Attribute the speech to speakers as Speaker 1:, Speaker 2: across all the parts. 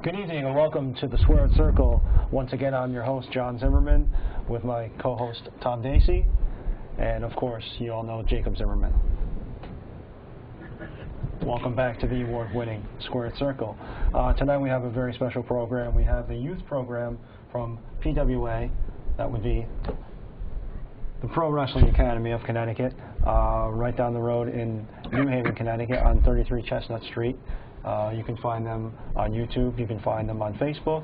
Speaker 1: Good evening and welcome to the Squared Circle. Once again, I'm your host, John Zimmerman, with my co-host, Tom Dacey, and of course, you all know Jacob Zimmerman. Welcome back to the award-winning Squared Circle. Tonight we have a very special program. We have the youth program from PWA, that would be the Pro Wrestling Academy of Connecticut, right down the road in New Haven, Connecticut on 33 Chestnut Street. You can find them on YouTube, you can find them on Facebook,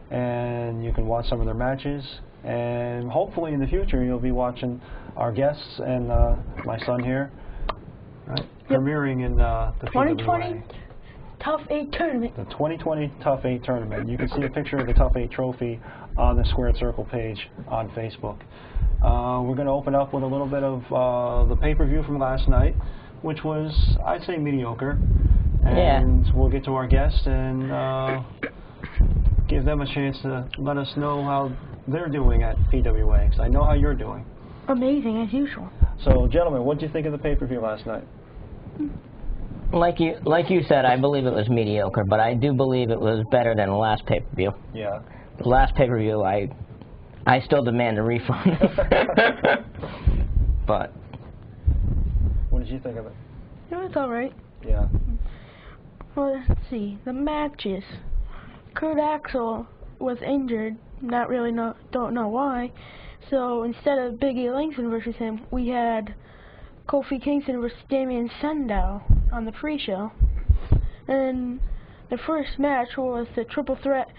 Speaker 1: and you can watch some of their matches. And hopefully in the future you'll be watching our guests and my son here, right? Yep. Premiering in the
Speaker 2: 2020
Speaker 1: PWA.
Speaker 2: Tough 8 tournament.
Speaker 1: The 2020 Tough 8 tournament. You can see a picture of the Tough 8 trophy on the Squared Circle page on Facebook. We're going to open up with a little bit of the pay-per-view from last night, which was, I'd say, mediocre. And we'll get to our guests and give them a chance to let us know how they're doing at PWA, because I know how you're doing.
Speaker 2: Amazing, as usual.
Speaker 1: So, gentlemen, what did you think of the pay-per-view last night?
Speaker 3: Like you said, I believe it was mediocre, but I do believe it was better than the last pay-per-view.
Speaker 1: Yeah.
Speaker 3: The last pay-per-view, I still demand a refund. But
Speaker 1: what did you think of it?
Speaker 2: It was alright.
Speaker 1: Yeah.
Speaker 2: Well, let's see. The matches. Kurt Axel was injured. Don't know why. So instead of Big E Langston versus him, we had Kofi Kingston versus Damien Sandow on the pre-show. And the first match was the triple threat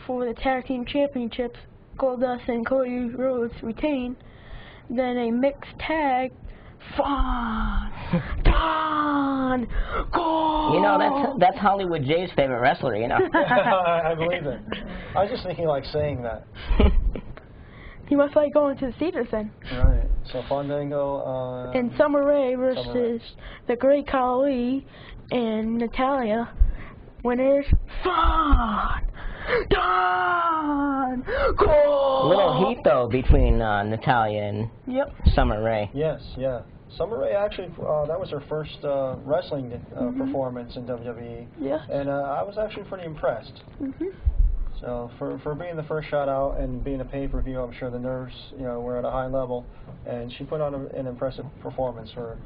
Speaker 2: for the tag team championships. Goldust and Cody Rhodes retain. Then a mixed tag. Don, go!
Speaker 3: You know, that's Hollywood Jay's favorite wrestler, you know.
Speaker 1: I believe it. I was just thinking like saying that.
Speaker 2: He must like going to the theaters then.
Speaker 1: Right. So Fandango
Speaker 2: and Summer Rae versus the Great Khali and Natalia. Winners, Don, go!
Speaker 3: A little heat though between Natalia and Summer Rae.
Speaker 1: Yes, yeah. Summer Rae actually, that was her first wrestling performance in WWE.
Speaker 2: Yeah.
Speaker 1: And I was actually pretty impressed. So for being the first shot out and being a pay-per-view, I'm sure the nerves, were at a high level, and she put on an impressive performance for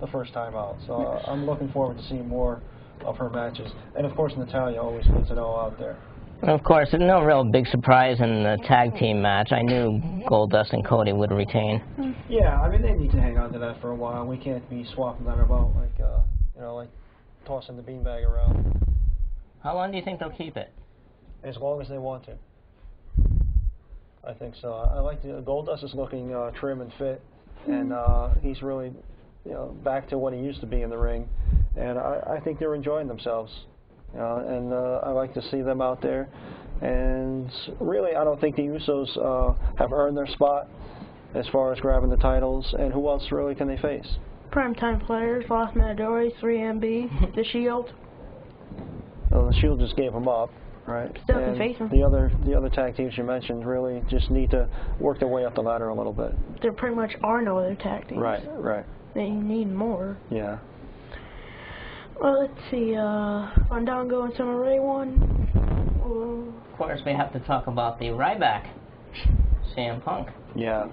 Speaker 1: the first time out. So I'm looking forward to seeing more of her matches. And of course, Natalia always puts it all out there.
Speaker 3: Of course, there's no real big surprise in the tag team match. I knew Goldust and Cody would retain.
Speaker 1: Yeah, I mean, they need to hang on to that for a while. We can't be swapping that about like, like tossing the beanbag around.
Speaker 3: How long do you think they'll keep it?
Speaker 1: As long as they want to. I think so. I like Goldust is looking trim and fit, and he's really, back to what he used to be in the ring, and I think they're enjoying themselves. And I like to see them out there. And really, I don't think the Usos have earned their spot as far as grabbing the titles. And who else really can they face?
Speaker 2: Primetime players, Los Matadores, 3MB, The Shield.
Speaker 1: Well, the Shield just gave them up, right?
Speaker 2: Still can face them.
Speaker 1: The other tag teams you mentioned really just need to work their way up the ladder a little bit.
Speaker 2: There pretty much are no other tag teams.
Speaker 1: Right, right.
Speaker 2: They need more.
Speaker 1: Yeah.
Speaker 2: Well, let's see, Fandango and Summer Rae won.
Speaker 3: Of course, we have to talk about the Ryback, CM Punk.
Speaker 1: Yeah.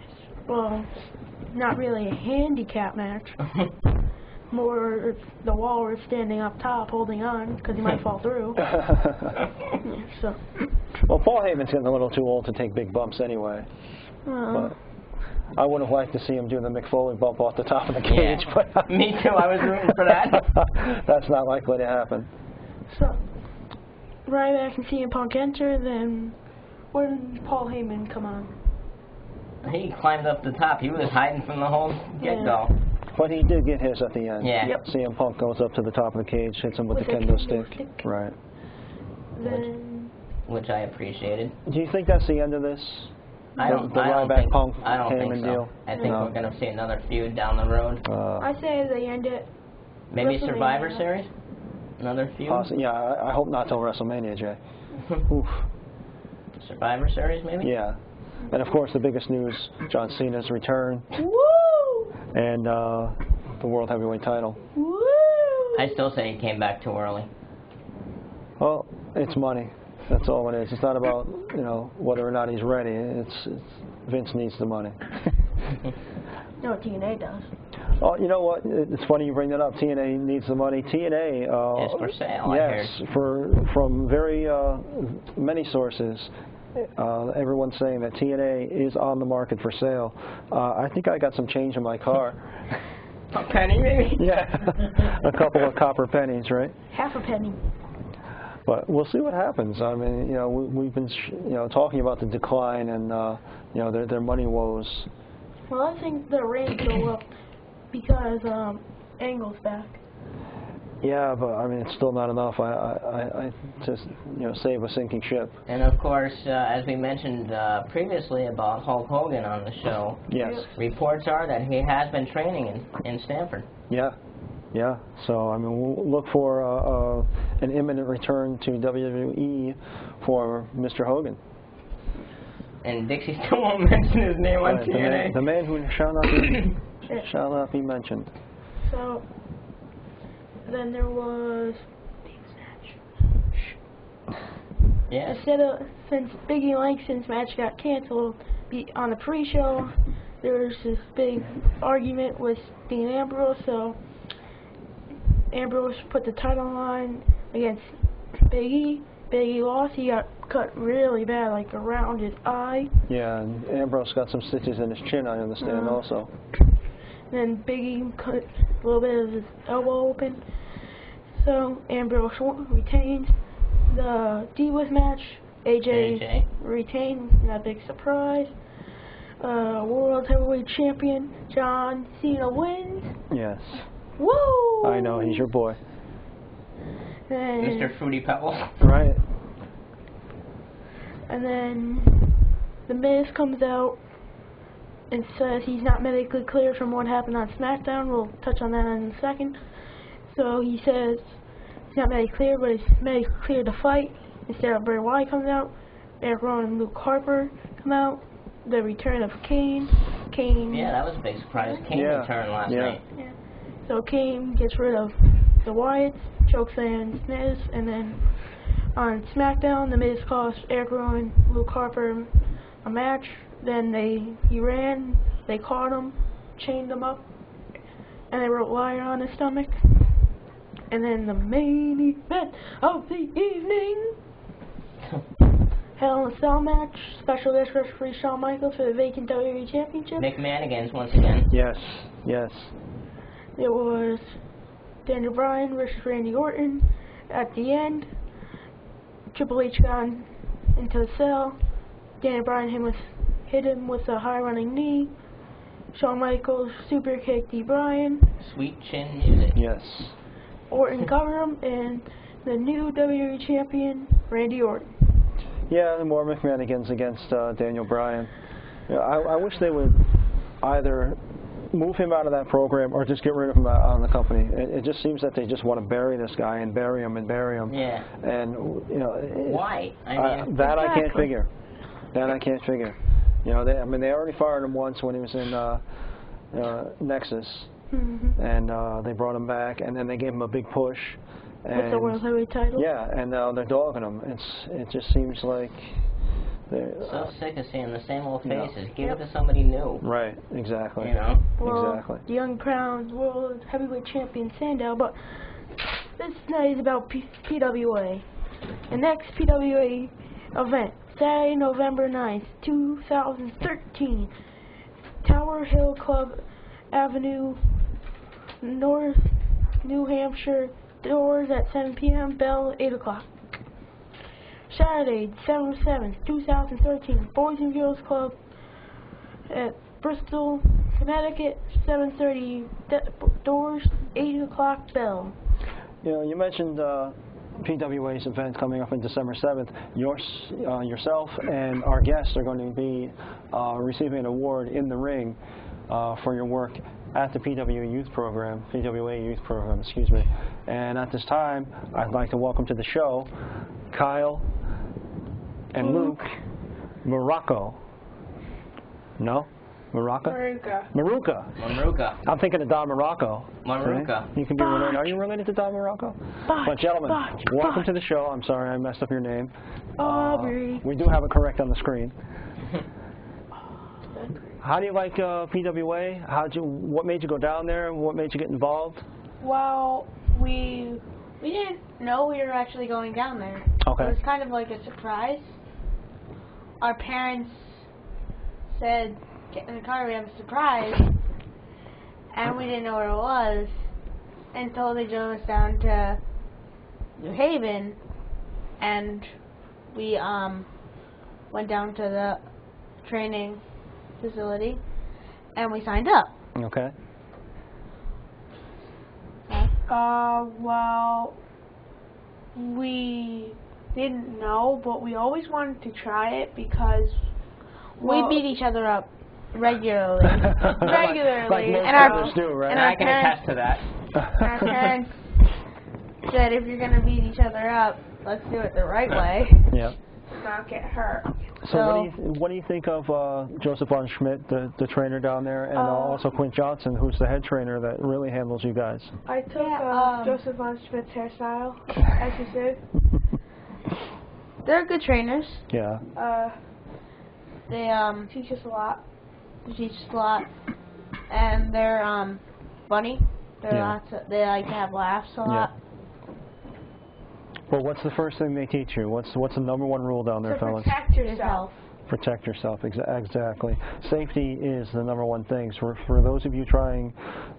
Speaker 2: Well, not really a handicap match. More the Walrus standing up top holding on because he might fall through. So.
Speaker 1: Well, Paul Heyman's getting a little too old to take big bumps anyway. But I would have liked to see him do the Mick Foley bump off the top of the cage.
Speaker 3: Yeah. But me too, I was rooting for that.
Speaker 1: That's not likely to happen.
Speaker 2: So, Ryback and CM Punk enter, then when did Paul Heyman come on?
Speaker 3: He climbed up the top. He was hiding from the whole get-go.
Speaker 1: But he did get his at the end.
Speaker 3: Yeah.
Speaker 2: Yep.
Speaker 1: CM Punk goes up to the top of the cage, hits him with the kendo stick. Right.
Speaker 2: Then,
Speaker 3: which I appreciated.
Speaker 1: Do you think that's the end of this?
Speaker 3: I don't think so. I think we're going to see another feud down the road.
Speaker 2: I say they end it.
Speaker 3: Maybe Survivor Series? Another feud?
Speaker 1: Yeah, I hope not till WrestleMania, Jay. Oof.
Speaker 3: Survivor Series, maybe?
Speaker 1: Yeah. And of course, the biggest news, John Cena's return.
Speaker 2: Woo!
Speaker 1: And the World Heavyweight title.
Speaker 2: Woo!
Speaker 3: I still say he came back too early.
Speaker 1: Well, it's money. That's all it is. It's not about, you know, whether or not he's ready. It's Vince needs the money.
Speaker 2: No, TNA does.
Speaker 1: Oh, you know what? It's funny you bring that up. TNA needs the money. TNA
Speaker 3: is for sale.
Speaker 1: Yes,
Speaker 3: I heard.
Speaker 1: from very many sources. Everyone's saying that TNA is on the market for sale. I think I got some change in my car.
Speaker 3: A penny, maybe?
Speaker 1: Yeah, a couple of copper pennies, right?
Speaker 2: Half a penny.
Speaker 1: But we'll see what happens. I mean, you know, we've been, you know, talking about the decline and, you know, their money woes.
Speaker 2: Well, I think the ratings go up because Angle's back.
Speaker 1: Yeah, but I mean, it's still not enough. I just, you know, save a sinking ship.
Speaker 3: And of course, as we mentioned previously about Hulk Hogan on the show,
Speaker 1: yes,
Speaker 3: reports are that he has been training in Stanford.
Speaker 1: Yeah, yeah. So I mean, we'll look for an imminent return to WWE for Mr. Hogan.
Speaker 3: And Dixie still won't mention his name on TNA.
Speaker 1: The man who shall not be mentioned.
Speaker 2: So then there was
Speaker 3: Yes.
Speaker 2: Since Biggie Langston's match got canceled on the pre-show, there was this big argument with Dean Ambrose. So Ambrose put the title on against Biggie. Biggie lost. He got cut really bad, like around his eye.
Speaker 1: Yeah, and Ambrose got some stitches in his chin, I understand, also.
Speaker 2: Then Biggie cut a little bit of his elbow open. So Ambrose retained the Divas match. AJ retained, not a big surprise. World Heavyweight Champion John Cena wins.
Speaker 1: Yes.
Speaker 2: Woo!
Speaker 1: I know, he's your boy.
Speaker 2: And
Speaker 3: Mr. Fruity Pebbles.
Speaker 1: Right.
Speaker 2: And then The Miz comes out and says he's not medically cleared from what happened on SmackDown. We'll touch on that in a second. So he says he's not medically cleared, but he's medically cleared to fight. Instead of Bray Wyatt comes out, Eric Rowan and Luke Harper come out. The return of Kane.
Speaker 3: Yeah, that was a big surprise. Kane returned last night.
Speaker 2: Yeah. So Kane gets rid of the Wyatts, chokeslammed Miz, and then on SmackDown, The Miz cost Eric Rowan, Luke Harper a match. Then he ran, they caught him, chained him up, and they wrote liar on his stomach. And then the main event of the evening, Hell in a Cell match, special guest referee Shawn Michaels for the vacant WWE Championship.
Speaker 3: McManigans once again.
Speaker 1: Yes, yes.
Speaker 2: It was Daniel Bryan versus Randy Orton. At the end, Triple H got into the cell. Daniel Bryan hit him with a high running knee. Shawn Michaels super kicked D. Bryan.
Speaker 3: Sweet chin music.
Speaker 1: Yes.
Speaker 2: Orton covered him, and the new WWE champion, Randy Orton.
Speaker 1: Yeah, and more McManigans against Daniel Bryan. Yeah, I wish they would either move him out of that program or just get rid of him out of the company. It just seems that they just want to bury this guy and bury him and bury him.
Speaker 3: Yeah.
Speaker 1: And, you know...
Speaker 3: Why? I mean...
Speaker 1: that I can't figure. That I can't figure. You know, they already fired him once when he was in Nexus.
Speaker 2: Mm-hmm.
Speaker 1: And they brought him back, and then they gave him a big push.
Speaker 2: With the World Heavyweight title?
Speaker 1: Yeah, and now they're dogging him. It just seems like they're...
Speaker 3: So sick of seeing the same old faces.
Speaker 1: No.
Speaker 3: Give it to somebody new.
Speaker 1: Right, exactly.
Speaker 3: You know?
Speaker 2: Well,
Speaker 1: exactly.
Speaker 2: The young crowned World Heavyweight Champion Sandow, but this night is about PWA. The next PWA event, Saturday, November 9th, 2013, Tower Hill Club Avenue, North New Hampshire, doors at 7 p.m., bell 8 o'clock. Saturday, December 7th, 2013, Boys and Girls Club at Bristol, Connecticut, 7:30, doors, 8 o'clock, bell.
Speaker 1: You know, you mentioned PWA's event coming up on December 7th. Yourself and our guests are going to be receiving an award in the ring for your work at the PWA Youth Program, excuse me. And at this time, I'd like to welcome to the show Kyle and Luke Morocco. No? Maruka?
Speaker 2: Maruka.
Speaker 1: Maruka.
Speaker 3: Maruka.
Speaker 1: I'm thinking of Don Morocco.
Speaker 3: Maruka.
Speaker 1: You can be related. Are you related to Don Morocco? But gentlemen, welcome to the show. I'm sorry I messed up your name.
Speaker 2: Aubrey.
Speaker 1: We do have it correct on the screen. How do you like PWA? What made you go down there? What made you get involved?
Speaker 4: Well, we didn't know we were actually going down there.
Speaker 1: Okay.
Speaker 4: It was kind of like a surprise. Our parents said, "Get in the car, we have a surprise," and we didn't know what it was until they drove us down to New Haven, and we went down to the training facility, and we signed up.
Speaker 1: Okay.
Speaker 2: Well, we didn't know, but we always wanted to try it because
Speaker 4: We beat each other up regularly.
Speaker 1: Like most
Speaker 4: and our
Speaker 1: brothers do, right?
Speaker 4: and
Speaker 3: I can attest to that.
Speaker 4: our parents said, if you're gonna beat each other up, let's do it the right way.
Speaker 1: Yeah.
Speaker 2: not get hurt.
Speaker 1: So what do you think of Joseph von Schmidt, the trainer down there, and also Quint Johnson, who's the head trainer that really handles you guys?
Speaker 2: I took Joseph von Schmidt's hairstyle, as you said.
Speaker 4: They're good trainers.
Speaker 1: Yeah.
Speaker 4: They
Speaker 2: Teach us a lot.
Speaker 4: teach us a lot, and they're funny. They like to have laughs a lot.
Speaker 1: Well, what's the first thing they teach you? What's the number one rule down there, fellas?
Speaker 2: Protect yourself.
Speaker 1: Protect yourself, exactly. Safety is the number one thing. So for those of you trying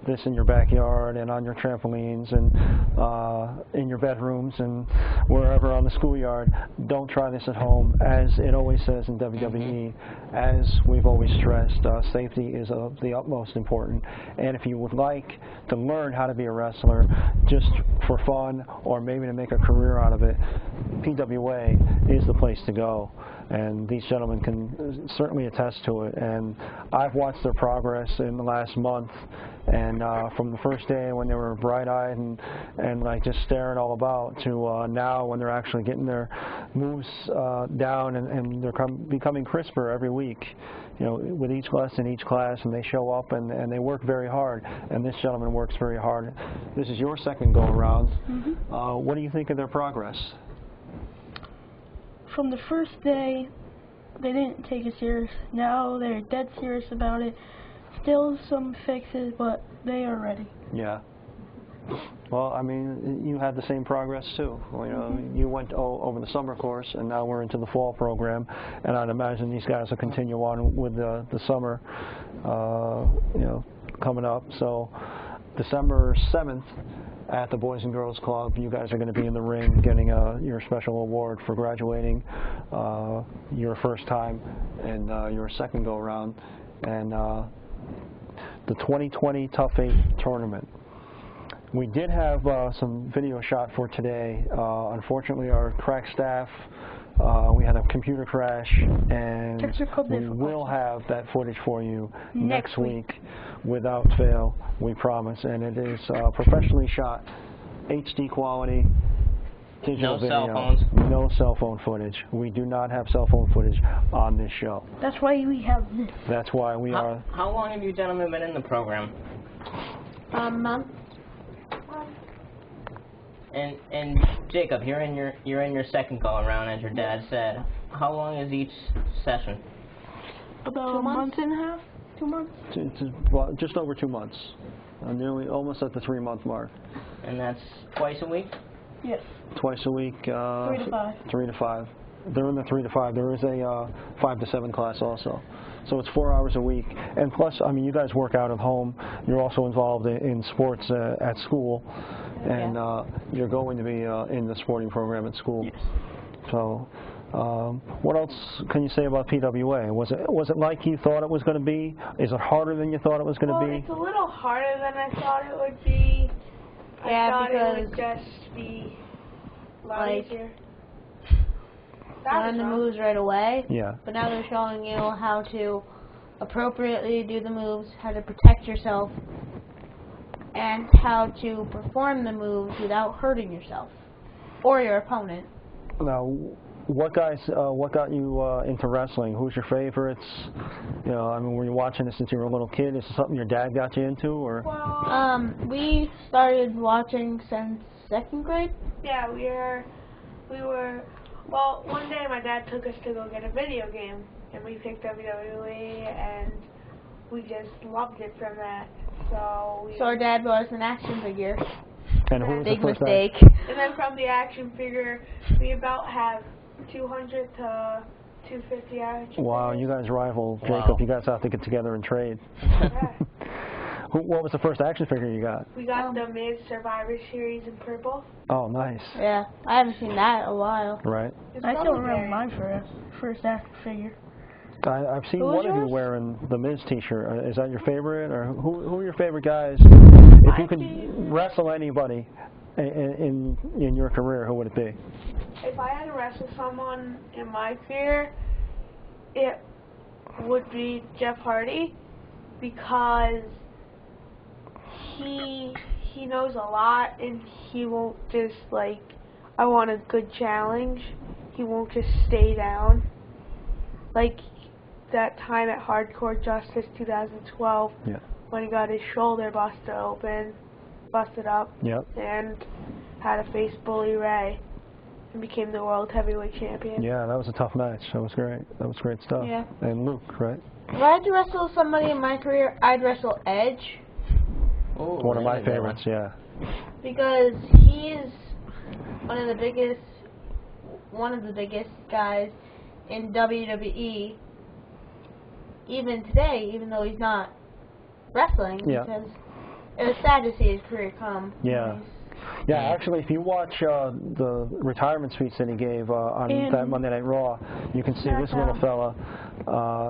Speaker 1: this in your backyard and on your trampolines and in your bedrooms and wherever on the schoolyard, don't try this at home. As it always says in WWE, as we've always stressed, safety is of the utmost important. And if you would like to learn how to be a wrestler just for fun or maybe to make a career out of it, PWA is the place to go. And these gentlemen can certainly attest to it. And I've watched their progress in the last month. And from the first day when they were bright-eyed and like just staring all about to now when they're actually getting their moves down and they're becoming crisper every week. You know, with each lesson, each class, and they show up and they work very hard. And this gentleman works very hard. This is your second go-around. What do you think of their progress?
Speaker 2: From the first day, they didn't take it serious. Now they're dead serious about it. Still some fixes, but they are ready.
Speaker 1: Yeah. Well, I mean, you had the same progress too. You know, you went over the summer course, and now we're into the fall program. And I'd imagine these guys will continue on with the summer, you know, coming up. So, December 7th. At the Boys and Girls Club, you guys are going to be in the ring getting your special award for graduating your first time and your second go-around. And the 2020 Tough 8 tournament. We did have some video shot for today. Unfortunately, our crack staff, we had a computer crash, and we will have that footage for you next week without fail, we promise. And it is professionally shot, HD quality, digital video.
Speaker 3: No cell phones.
Speaker 1: No cell phone footage. We do not have cell phone footage on this show.
Speaker 2: That's why we have this.
Speaker 1: That's why we are...
Speaker 3: How long have you gentlemen been in the program?
Speaker 4: Month.
Speaker 3: And Jacob, you're in your second go around, as your dad said. How long is each session?
Speaker 2: About
Speaker 4: 2
Speaker 2: a
Speaker 4: months?
Speaker 2: month and a half? 2 months?
Speaker 1: Well, just over 2 months. Nearly, almost at the 3-month mark.
Speaker 3: And that's twice a week?
Speaker 2: Yes.
Speaker 1: Twice a week.
Speaker 2: 3 to 5.
Speaker 1: 3 to 5. They're in the 3 to 5. There is a 5 to 7 class also. So it's 4 hours a week. And plus, I mean, you guys work out at home. You're also involved in sports at school. And you're going to be in the sporting program at school.
Speaker 2: Yes.
Speaker 1: So what else can you say about PWA? Was it like you thought it was going to be? Is it harder than you thought it was going to be?
Speaker 2: It's a little harder than I thought it would be.
Speaker 4: Yeah,
Speaker 2: I thought it would
Speaker 4: because
Speaker 2: just be a lot
Speaker 4: like,
Speaker 2: easier.
Speaker 4: learn the moves right away.
Speaker 1: Yeah.
Speaker 4: But now they're showing you how to appropriately do the moves, how to protect yourself, and how to perform the moves without hurting yourself or your opponent.
Speaker 1: Now, what got you into wrestling? Who's your favorites? You know, I mean, were you watching this since you were a little kid? Is this something your dad got you into, or?
Speaker 4: Well, we started watching since 2nd grade. Yeah, we were. Well, one day my dad took us to go get a video game, and we picked WWE, and we just loved it from that. So our dad bought us an action figure.
Speaker 1: And who was
Speaker 4: Big
Speaker 1: the first
Speaker 4: mistake. And then from the action figure, we about have 200 to 250 action
Speaker 1: Wow,
Speaker 4: figures.
Speaker 1: you guys rival,
Speaker 3: Wow.
Speaker 1: Jacob. You guys have to get together and trade.
Speaker 4: Yeah.
Speaker 1: What was the first action figure you got?
Speaker 4: We got the Miz Survivor Series in purple.
Speaker 1: Oh, nice.
Speaker 4: Yeah, I haven't seen that in a while.
Speaker 1: Right.
Speaker 2: I still remember my first action figure.
Speaker 1: I've seen
Speaker 4: Who was
Speaker 1: one of you
Speaker 4: yours?
Speaker 1: wearing the Miz T-shirt. Is that your favorite, or who are your favorite guys? If you could wrestle anybody in your career, who would it be?
Speaker 4: If I had to wrestle someone in my career, it would be Jeff Hardy, because he knows a lot, and he won't just like, I want a good challenge. He won't just stay down. Like that time at Hardcore Justice 2012,
Speaker 1: Yeah.
Speaker 4: when he got his shoulder busted up,
Speaker 1: Yep.
Speaker 4: and had to face Bully Ray, and became the world heavyweight champion.
Speaker 1: Yeah, that was a tough match. That was great. That was great stuff.
Speaker 4: Yeah.
Speaker 1: And Luke, right?
Speaker 4: If I had to wrestle somebody in my career, I'd wrestle Edge,
Speaker 3: Ooh,
Speaker 1: One of my
Speaker 3: that's a good one.
Speaker 1: favorites. Yeah.
Speaker 4: because he's one of the biggest guys in WWE, even today, even though he's not wrestling,
Speaker 1: Yeah.
Speaker 4: because it was sad to see his career come.
Speaker 1: Yeah. Yeah, actually, if you watch the retirement speech that he gave on
Speaker 2: In
Speaker 1: that Monday Night Raw, you can see this little fella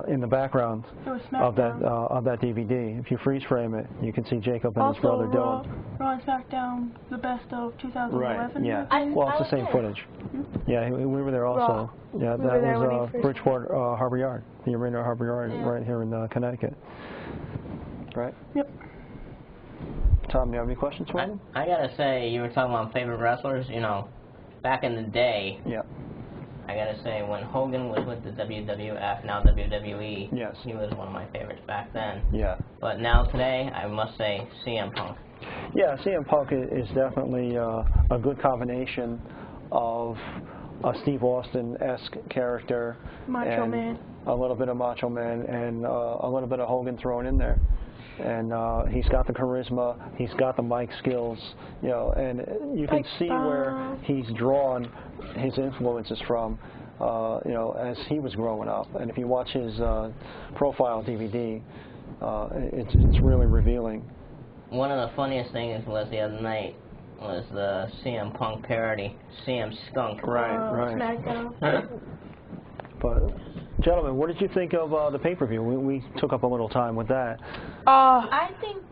Speaker 1: in the background
Speaker 2: It was
Speaker 1: of
Speaker 2: SmackDown.
Speaker 1: that DVD. If you freeze frame it, you can see Jacob and his
Speaker 2: Also,
Speaker 1: brother
Speaker 2: Raw,
Speaker 1: doing.
Speaker 2: Raw and SmackDown, the best of 2011.
Speaker 1: Yeah.
Speaker 4: I-
Speaker 1: Well,
Speaker 4: I
Speaker 1: it's the
Speaker 4: was
Speaker 1: same
Speaker 4: there.
Speaker 1: footage. Yeah, we were there also. Yeah,
Speaker 4: We
Speaker 1: that
Speaker 4: were there when
Speaker 1: was
Speaker 4: he first-
Speaker 1: Bridgeport Harbor Yard, the arena Harbor Yard,
Speaker 4: Yeah.
Speaker 1: right here in Connecticut. Right.
Speaker 2: Yep.
Speaker 1: Tom, do you have any questions for him?
Speaker 3: I gotta say, you were talking about favorite wrestlers. You know, back in the day,
Speaker 1: Yeah.
Speaker 3: I gotta say, when Hogan was with the WWF, now WWE,
Speaker 1: Yes.
Speaker 3: he was one of my favorites back then.
Speaker 1: Yeah.
Speaker 3: But now today, I must say CM Punk.
Speaker 1: Yeah, CM Punk is definitely a good combination of a Steve Austin-esque character,
Speaker 2: Macho
Speaker 1: and
Speaker 2: Man.
Speaker 1: a little bit of Macho Man, and a little bit of Hogan thrown in there. And he's got the charisma, he's got the mic skills, you know, and you can see where he's drawn his influences from, you know, as he was growing up. And if you watch his profile DVD, it's really revealing.
Speaker 3: One of the funniest things was the other night was the CM Punk parody, CM Skunk.
Speaker 1: Right.
Speaker 2: SmackDown.
Speaker 1: But, gentlemen, what did you think of the pay-per-view? We took up a little time with that.
Speaker 4: I think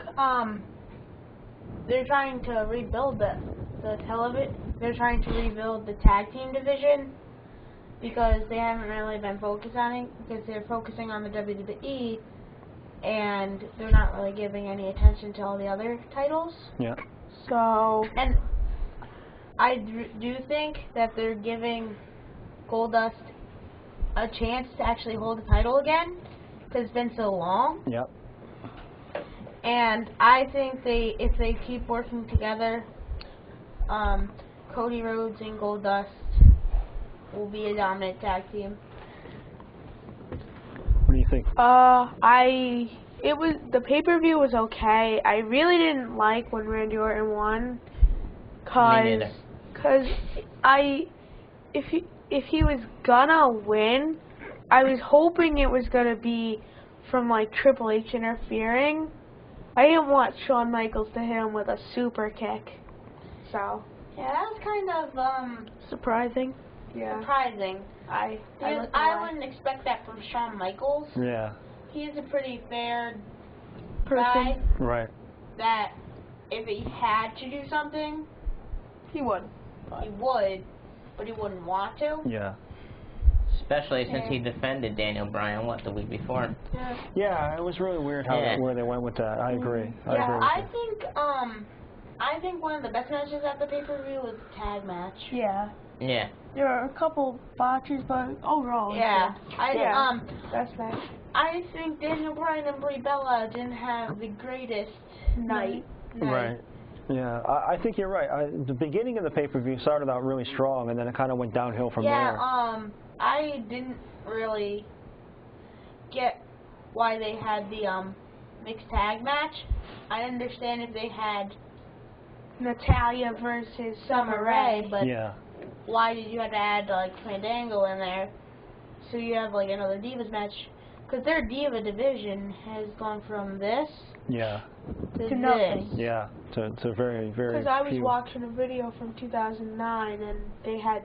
Speaker 4: they're trying to rebuild the television. They're trying to rebuild the tag team division, because they haven't really been focused on it, because they're focusing on the WWE, and they're not really giving any attention to all the other titles.
Speaker 1: Yeah.
Speaker 4: So, and I do think that they're giving Goldust a chance to actually hold the title again, because it's been so long.
Speaker 1: Yep.
Speaker 4: And I think if they keep working together, Cody Rhodes and Goldust will be a dominant tag team.
Speaker 1: What do you think?
Speaker 5: The pay-per-view was okay. I really didn't like when Randy Orton won,
Speaker 3: Me neither.
Speaker 5: cause if he was gonna win, I was hoping it was gonna be from like Triple H interfering. I didn't want Shawn Michaels to hit him with a super kick, so
Speaker 4: Yeah, that was kind of
Speaker 5: surprising. Yeah,
Speaker 4: surprising.
Speaker 5: I
Speaker 4: wouldn't expect that from Shawn Michaels.
Speaker 1: Yeah.
Speaker 4: He's a pretty fair
Speaker 5: person.
Speaker 4: guy
Speaker 1: Right.
Speaker 4: that if he had to do something,
Speaker 5: He would.
Speaker 4: he would, but he wouldn't want to.
Speaker 1: Yeah.
Speaker 3: Especially since he defended Daniel Bryan, the week before?
Speaker 1: Yeah, it was really weird where they went with that. I agree.
Speaker 4: I think one of the best matches at the pay-per-view was the tag match.
Speaker 5: Yeah.
Speaker 3: Yeah.
Speaker 2: there are a couple botches, but overall, it's
Speaker 4: Yeah.
Speaker 5: Best match.
Speaker 4: I think Daniel Bryan and Brie Bella didn't have the greatest night.
Speaker 1: Right. Yeah, I think you're right. The beginning of the pay-per-view started out really strong, and then it kind of went downhill from there.
Speaker 4: Yeah, I didn't really get why they had the mixed tag match. I understand if they had
Speaker 5: Natalia versus
Speaker 4: Summer Rae, but
Speaker 1: Yeah.
Speaker 4: why did you have to add like Fandango in there? So you have like another Divas match, because their Diva division has gone from this
Speaker 1: Yeah.
Speaker 4: to
Speaker 2: To nothing.
Speaker 4: this.
Speaker 1: Yeah. To very, very
Speaker 5: Because I was
Speaker 1: few.
Speaker 5: watching a video from 2009, and they had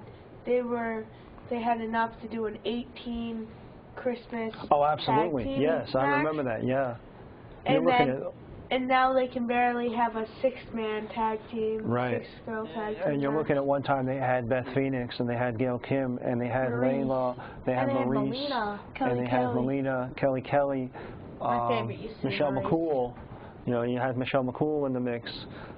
Speaker 5: enough to do an 18 Christmas.
Speaker 1: Oh,
Speaker 5: tag
Speaker 1: absolutely.
Speaker 5: team
Speaker 1: Yes, I
Speaker 5: match.
Speaker 1: remember that. Yeah.
Speaker 5: And
Speaker 1: You're looking
Speaker 5: then,
Speaker 1: at,
Speaker 5: and now they can barely have a 6-man tag team,
Speaker 1: Right.
Speaker 5: 6-girl tag team.
Speaker 1: and you're
Speaker 5: match.
Speaker 1: looking at one time they had Beth Phoenix, and they had Gail Kim, and they had
Speaker 2: Maurice.
Speaker 1: Layla, they had
Speaker 4: And they had
Speaker 1: Maurice,
Speaker 4: Melina.
Speaker 1: and they had Melina, Kelly,
Speaker 4: My favorite used to be
Speaker 1: Michelle
Speaker 4: Maurice.
Speaker 1: McCool. You know, you had Michelle McCool in the mix,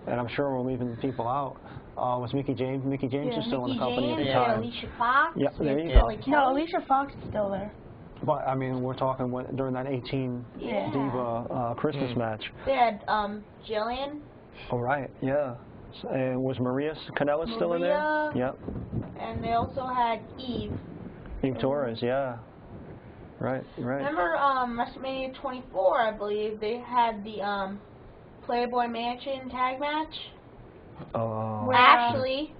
Speaker 1: and I'm sure we're leaving people out. Was Mickey James? Mickey James is still in
Speaker 4: Mickey
Speaker 1: the company
Speaker 4: James,
Speaker 1: at the
Speaker 3: Yeah.
Speaker 1: time.
Speaker 4: Alicia Fox,
Speaker 1: Yeah, there you
Speaker 4: Kelly
Speaker 1: go.
Speaker 4: Kelly.
Speaker 2: No, Alicia Fox is still there.
Speaker 1: But I mean, we're talking during that 18
Speaker 4: Yeah.
Speaker 1: Diva Christmas match.
Speaker 4: They had Jillian,
Speaker 1: Oh right, yeah. And was Maria Kanellis still in there?
Speaker 4: Maria.
Speaker 1: Yep.
Speaker 4: and they also had Eve.
Speaker 1: Eve Torres, yeah. Right.
Speaker 4: Remember WrestleMania 24, I believe, they had the Playboy Mansion tag match?
Speaker 1: Oh.
Speaker 5: Where,
Speaker 4: Ashley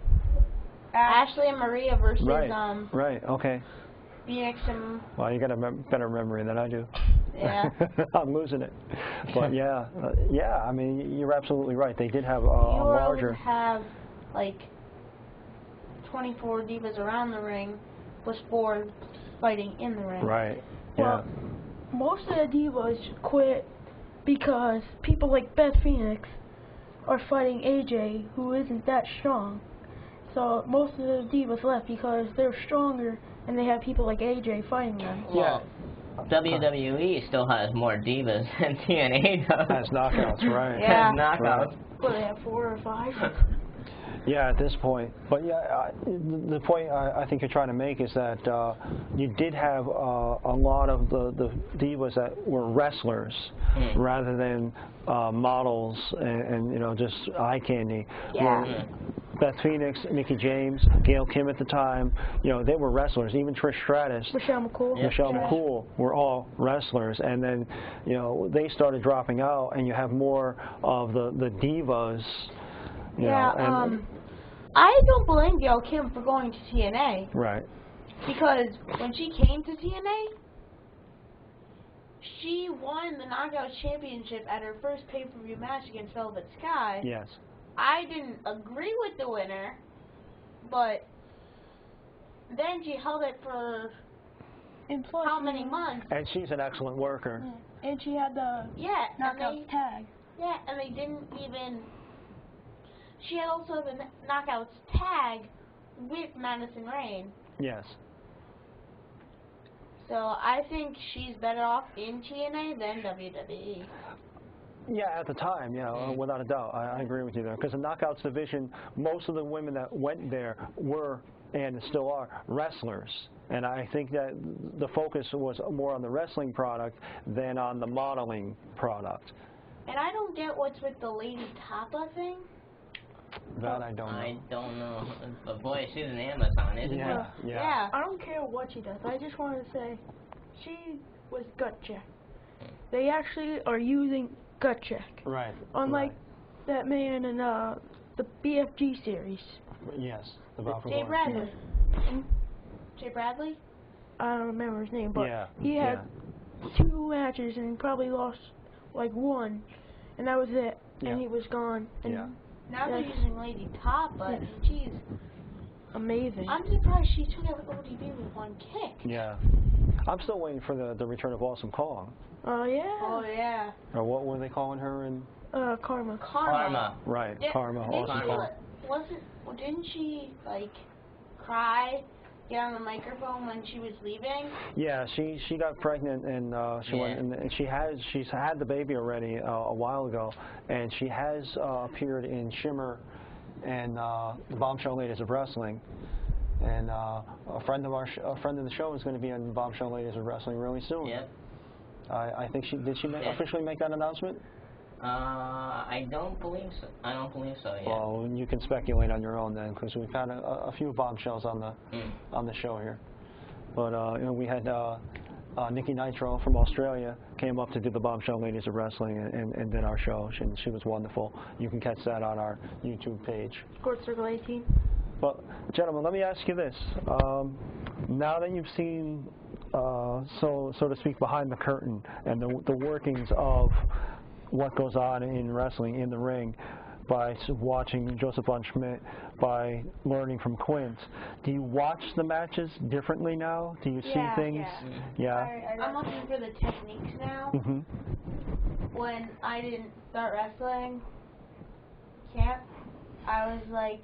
Speaker 4: and Maria versus
Speaker 1: Right. Okay.
Speaker 4: Phoenix and
Speaker 1: Well, you got a better memory than I do.
Speaker 4: yeah.
Speaker 1: I'm losing it. But yeah, I mean, you're absolutely right. They did have a
Speaker 4: You were able
Speaker 1: larger.
Speaker 4: to have like 24 divas around the ring with 4 fighting in the ring.
Speaker 1: Right. Yeah.
Speaker 2: Well, most of the divas quit because people like Beth Phoenix are fighting AJ, who isn't that strong. So most of the divas left because they're stronger and they have people like AJ fighting them.
Speaker 3: Well, WWE still has more divas than TNA does.
Speaker 1: As knockouts, right?
Speaker 4: Yeah.
Speaker 3: Knockouts.
Speaker 1: Right.
Speaker 2: What, they have 4 or 5?
Speaker 1: Yeah, at this point. But yeah, the point I think you're trying to make is that you did have a lot of the divas that were wrestlers rather than models and you know, just eye candy.
Speaker 4: Yeah.
Speaker 1: Where Beth Phoenix, Mickey James, Gail Kim at the time, you know, they were wrestlers. Even Trish Stratus,
Speaker 2: Michelle McCool.
Speaker 3: Yep.
Speaker 1: Michelle McCool were all wrestlers, and then you know they started dropping out, and you have more of the divas. You know, and,
Speaker 4: I don't blame Gail Kim for going to TNA
Speaker 1: right.
Speaker 4: because when she came to TNA, she won the Knockout Championship at her first pay-per-view match against Velvet Sky.
Speaker 1: Yes.
Speaker 4: I didn't agree with the winner, but then she held it for
Speaker 2: And plus,
Speaker 4: how many months?
Speaker 1: And she's an excellent worker.
Speaker 2: Yeah. And she had the
Speaker 4: Yeah,
Speaker 2: knockout
Speaker 4: and
Speaker 2: tag.
Speaker 4: they didn't even. She had also the Knockouts tag with Madison Rayne.
Speaker 1: Yes.
Speaker 4: So I think she's better off in TNA than WWE.
Speaker 1: Yeah, at the time, yeah, without a doubt. I agree with you there. Because the Knockouts division, most of the women that went there were, and still are, wrestlers. And I think that the focus was more on the wrestling product than on the modeling product.
Speaker 4: And I don't get what's with the Lady Tapa thing.
Speaker 1: That I don't know.
Speaker 3: I don't know. But boy, she's an Amazon, isn't
Speaker 1: Yeah,
Speaker 3: she?
Speaker 1: yeah.
Speaker 2: I don't care what she does. I just want to say she was gut check. They actually are using gut check.
Speaker 1: Right.
Speaker 2: Unlike that man in the BFG series.
Speaker 1: Yes. The Bound for
Speaker 4: Jay
Speaker 1: Glory.
Speaker 4: Bradley. Jay Bradley?
Speaker 2: I don't remember his name, but
Speaker 1: Yeah.
Speaker 2: he had 2 matches and probably lost like 1, and that was it.
Speaker 1: Yeah.
Speaker 2: And he was gone. And
Speaker 1: Yeah.
Speaker 4: Now they're
Speaker 2: Yes.
Speaker 4: using Lady Tapa, and she's...
Speaker 2: amazing.
Speaker 4: I'm surprised she took out ODB with 1 kick.
Speaker 1: Yeah. I'm still waiting for the return of Awesome Kong.
Speaker 2: Oh yeah.
Speaker 4: Oh, yeah.
Speaker 1: Or what were they calling her in?
Speaker 2: Karma.
Speaker 3: Karma.
Speaker 1: Right.
Speaker 4: Did-
Speaker 1: Karma.
Speaker 4: didn't
Speaker 1: Awesome
Speaker 4: she,
Speaker 1: Kong.
Speaker 4: didn't she, like, cry, get on the microphone when she was leaving?
Speaker 1: Yeah, she got pregnant and she went and she's had the baby already a while ago, and she has appeared in Shimmer and the Bombshell Ladies of Wrestling, And a friend of the show is going to be on Bombshell Ladies of Wrestling really soon.
Speaker 3: Yep.
Speaker 1: I think did she officially make that announcement?
Speaker 3: I don't believe so. I don't believe so yet.
Speaker 1: Well, you can speculate on your own then, because we've had a few bombshells on the show here. But you know, we had Nikki Nitro from Australia came up to do the Bombshell Ladies of Wrestling and did our show. She was wonderful. You can catch that on our YouTube page.
Speaker 2: Squared Circle 18.
Speaker 1: But gentlemen, let me ask you this: now that you've seen, so to speak, behind the curtain and the workings of what goes on in wrestling in the ring, by watching Joseph Von Schmidt, by learning from Quint, do you watch the matches differently now? Do you see things? Yeah.
Speaker 4: I'm looking for the techniques now. When I didn't start wrestling camp, I was like,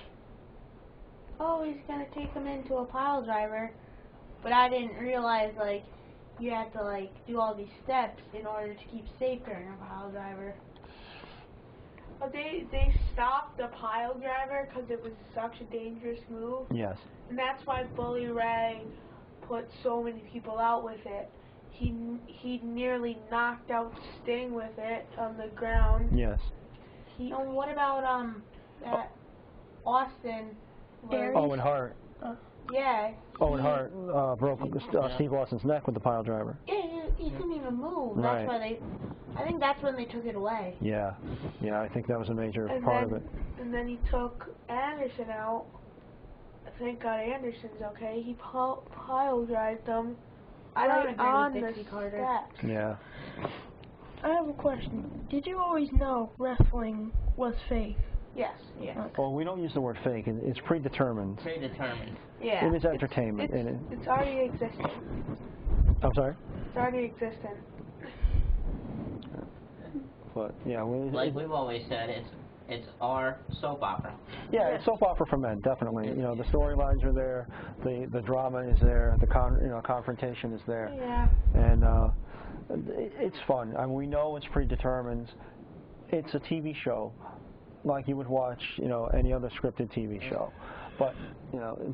Speaker 4: oh, he's going to take him into a pile driver. But I didn't realize, like, you have to, like, do all these steps in order to keep safe during a pile driver.
Speaker 5: But they stopped the pile driver because it was such a dangerous move.
Speaker 1: Yes.
Speaker 5: And that's why Bully Ray put so many people out with it. He nearly knocked out Sting with it on the ground.
Speaker 1: Yes.
Speaker 4: And what about that Austin?
Speaker 1: Owen Hart.
Speaker 4: Yeah.
Speaker 1: Owen Hart broke Steve Austin's neck with the pile driver.
Speaker 4: Yeah, he couldn't even move.
Speaker 1: Right.
Speaker 4: That's why I think that's when they took it away.
Speaker 1: Yeah. Yeah, I think that was a major part of it.
Speaker 5: And then he took Anderson out. Thank God Anderson's okay. He pile drived them on the steps.
Speaker 1: Yeah.
Speaker 2: I have a question. Did you always know wrestling was fake?
Speaker 5: Yes. Yeah.
Speaker 1: Well, we don't use the word fake. It's predetermined.
Speaker 3: Predetermined.
Speaker 5: Yeah.
Speaker 1: It is entertainment.
Speaker 5: It's already existent.
Speaker 1: I'm sorry?
Speaker 5: It's already existent.
Speaker 1: But yeah,
Speaker 3: like we've always said, it's our soap opera.
Speaker 1: Yeah, it's soap opera for men, definitely. You know, the storylines are there, the drama is there, the confrontation is there.
Speaker 5: Yeah.
Speaker 1: And it's fun. I mean, we know it's predetermined. It's a TV show, like you would watch, any other scripted TV show. But,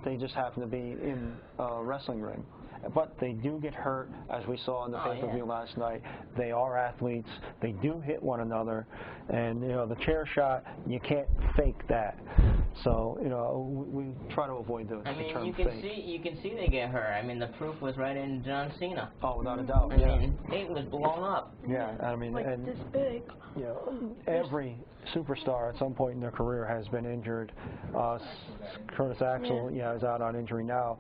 Speaker 1: they just happen to be in a wrestling ring. But they do get hurt, as we saw in the pay-per-view last night. They are athletes. They do hit one another. And, the chair shot, you can't fake that. So, we try to avoid the term fake.
Speaker 3: You can see they get hurt. I mean, the proof was right in John Cena.
Speaker 1: Oh, without a doubt.
Speaker 3: I mean, it was blown up.
Speaker 1: Yeah, I mean,
Speaker 2: like
Speaker 1: and
Speaker 2: this big.
Speaker 1: Every superstar at some point in their career has been injured. Curtis Axel, is out on injury now.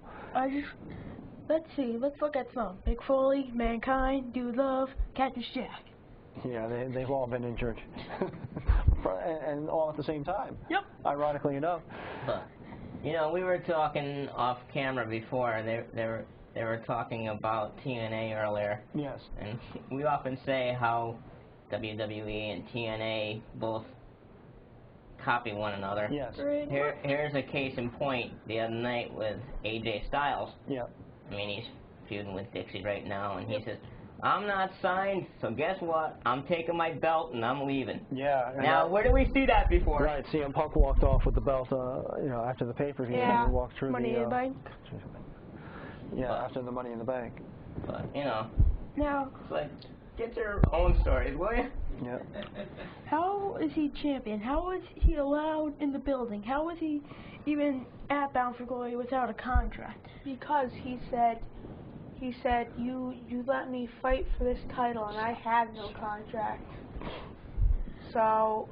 Speaker 2: Let's see. Let's look at some. Mick Foley, Mankind, Dude Love, Cactus Jack.
Speaker 1: Yeah, they've all been injured, and all at the same time.
Speaker 2: Yep.
Speaker 1: Ironically enough.
Speaker 3: But we were talking off camera before. They were talking about TNA earlier.
Speaker 1: Yes.
Speaker 3: And we often say how WWE and TNA both copy one another.
Speaker 1: Yes.
Speaker 3: Here's a case in point. The other night with AJ Styles.
Speaker 1: Yeah.
Speaker 3: I mean, he's feuding with Dixie right now, and he says, I'm not signed, so guess what? I'm taking my belt and I'm leaving.
Speaker 1: Yeah.
Speaker 3: Now, where did we see that before?
Speaker 1: Right. CM Punk walked off with the belt, after the pay-per-view.
Speaker 2: Yeah.
Speaker 1: He walked through
Speaker 2: Money in the Bank.
Speaker 1: Yeah, after the Money in the Bank.
Speaker 3: But,
Speaker 2: Now,
Speaker 3: it's like, get your own stories, will you?
Speaker 1: Yeah.
Speaker 2: how is he champion? How is he allowed in the building? How is he even at Bound for Glory without a contract?
Speaker 5: Because he said you let me fight for this title and I have no contract. So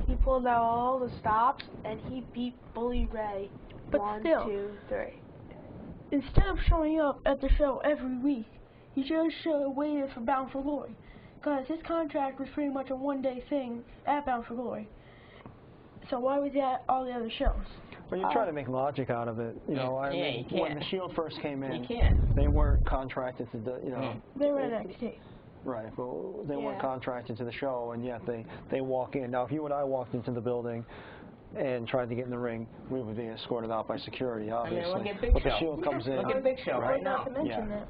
Speaker 5: he pulled out all the stops and he beat Bully Ray.
Speaker 2: But
Speaker 5: 1,
Speaker 2: still,
Speaker 5: 2, 3.
Speaker 2: Instead of showing up at the show every week, he just should have waited for Bound for Glory. Because his contract was pretty much a one-day thing at Bound for Glory. So why was he at all the other shows?
Speaker 1: Well, you're trying to make logic out of it.
Speaker 3: You can't.
Speaker 1: When the Shield first came in,
Speaker 3: You can't.
Speaker 1: they weren't contracted to the,
Speaker 2: They were at NXT.
Speaker 1: Right, but they weren't contracted to the show, and yet they walk in. Now, if you and I walked into the building and tried to get in the ring, we would be escorted out by security, obviously.
Speaker 3: I mean, look at Big
Speaker 1: but
Speaker 3: Show.
Speaker 1: the Shield comes in.
Speaker 3: Look at Big Show right now.
Speaker 2: Not to mention that.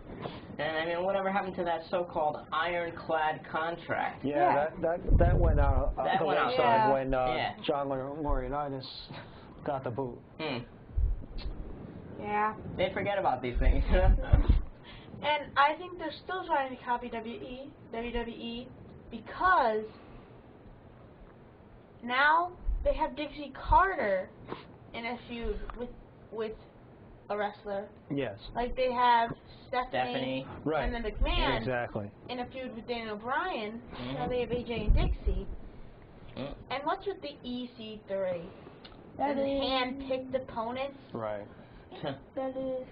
Speaker 3: And I mean, whatever happened to that so-called ironclad contract?
Speaker 1: Yeah, that went out the wayside when
Speaker 3: Yeah.
Speaker 1: John Laurinaitis got the boot.
Speaker 5: Yeah.
Speaker 3: They forget about these things.
Speaker 5: And I think they're still trying to copy WWE because now they have Dixie Carter in a feud with a wrestler.
Speaker 1: Yes.
Speaker 5: Like they have Stephanie
Speaker 1: Right.
Speaker 5: and then McMahon
Speaker 1: Exactly.
Speaker 5: in a feud with Daniel Bryan.
Speaker 3: Mhm.
Speaker 5: Now they have AJ and Dixie.
Speaker 3: Mm.
Speaker 5: And what's with the EC3?
Speaker 2: That
Speaker 5: And
Speaker 2: is
Speaker 5: hand-picked opponents?
Speaker 1: Right.
Speaker 2: that is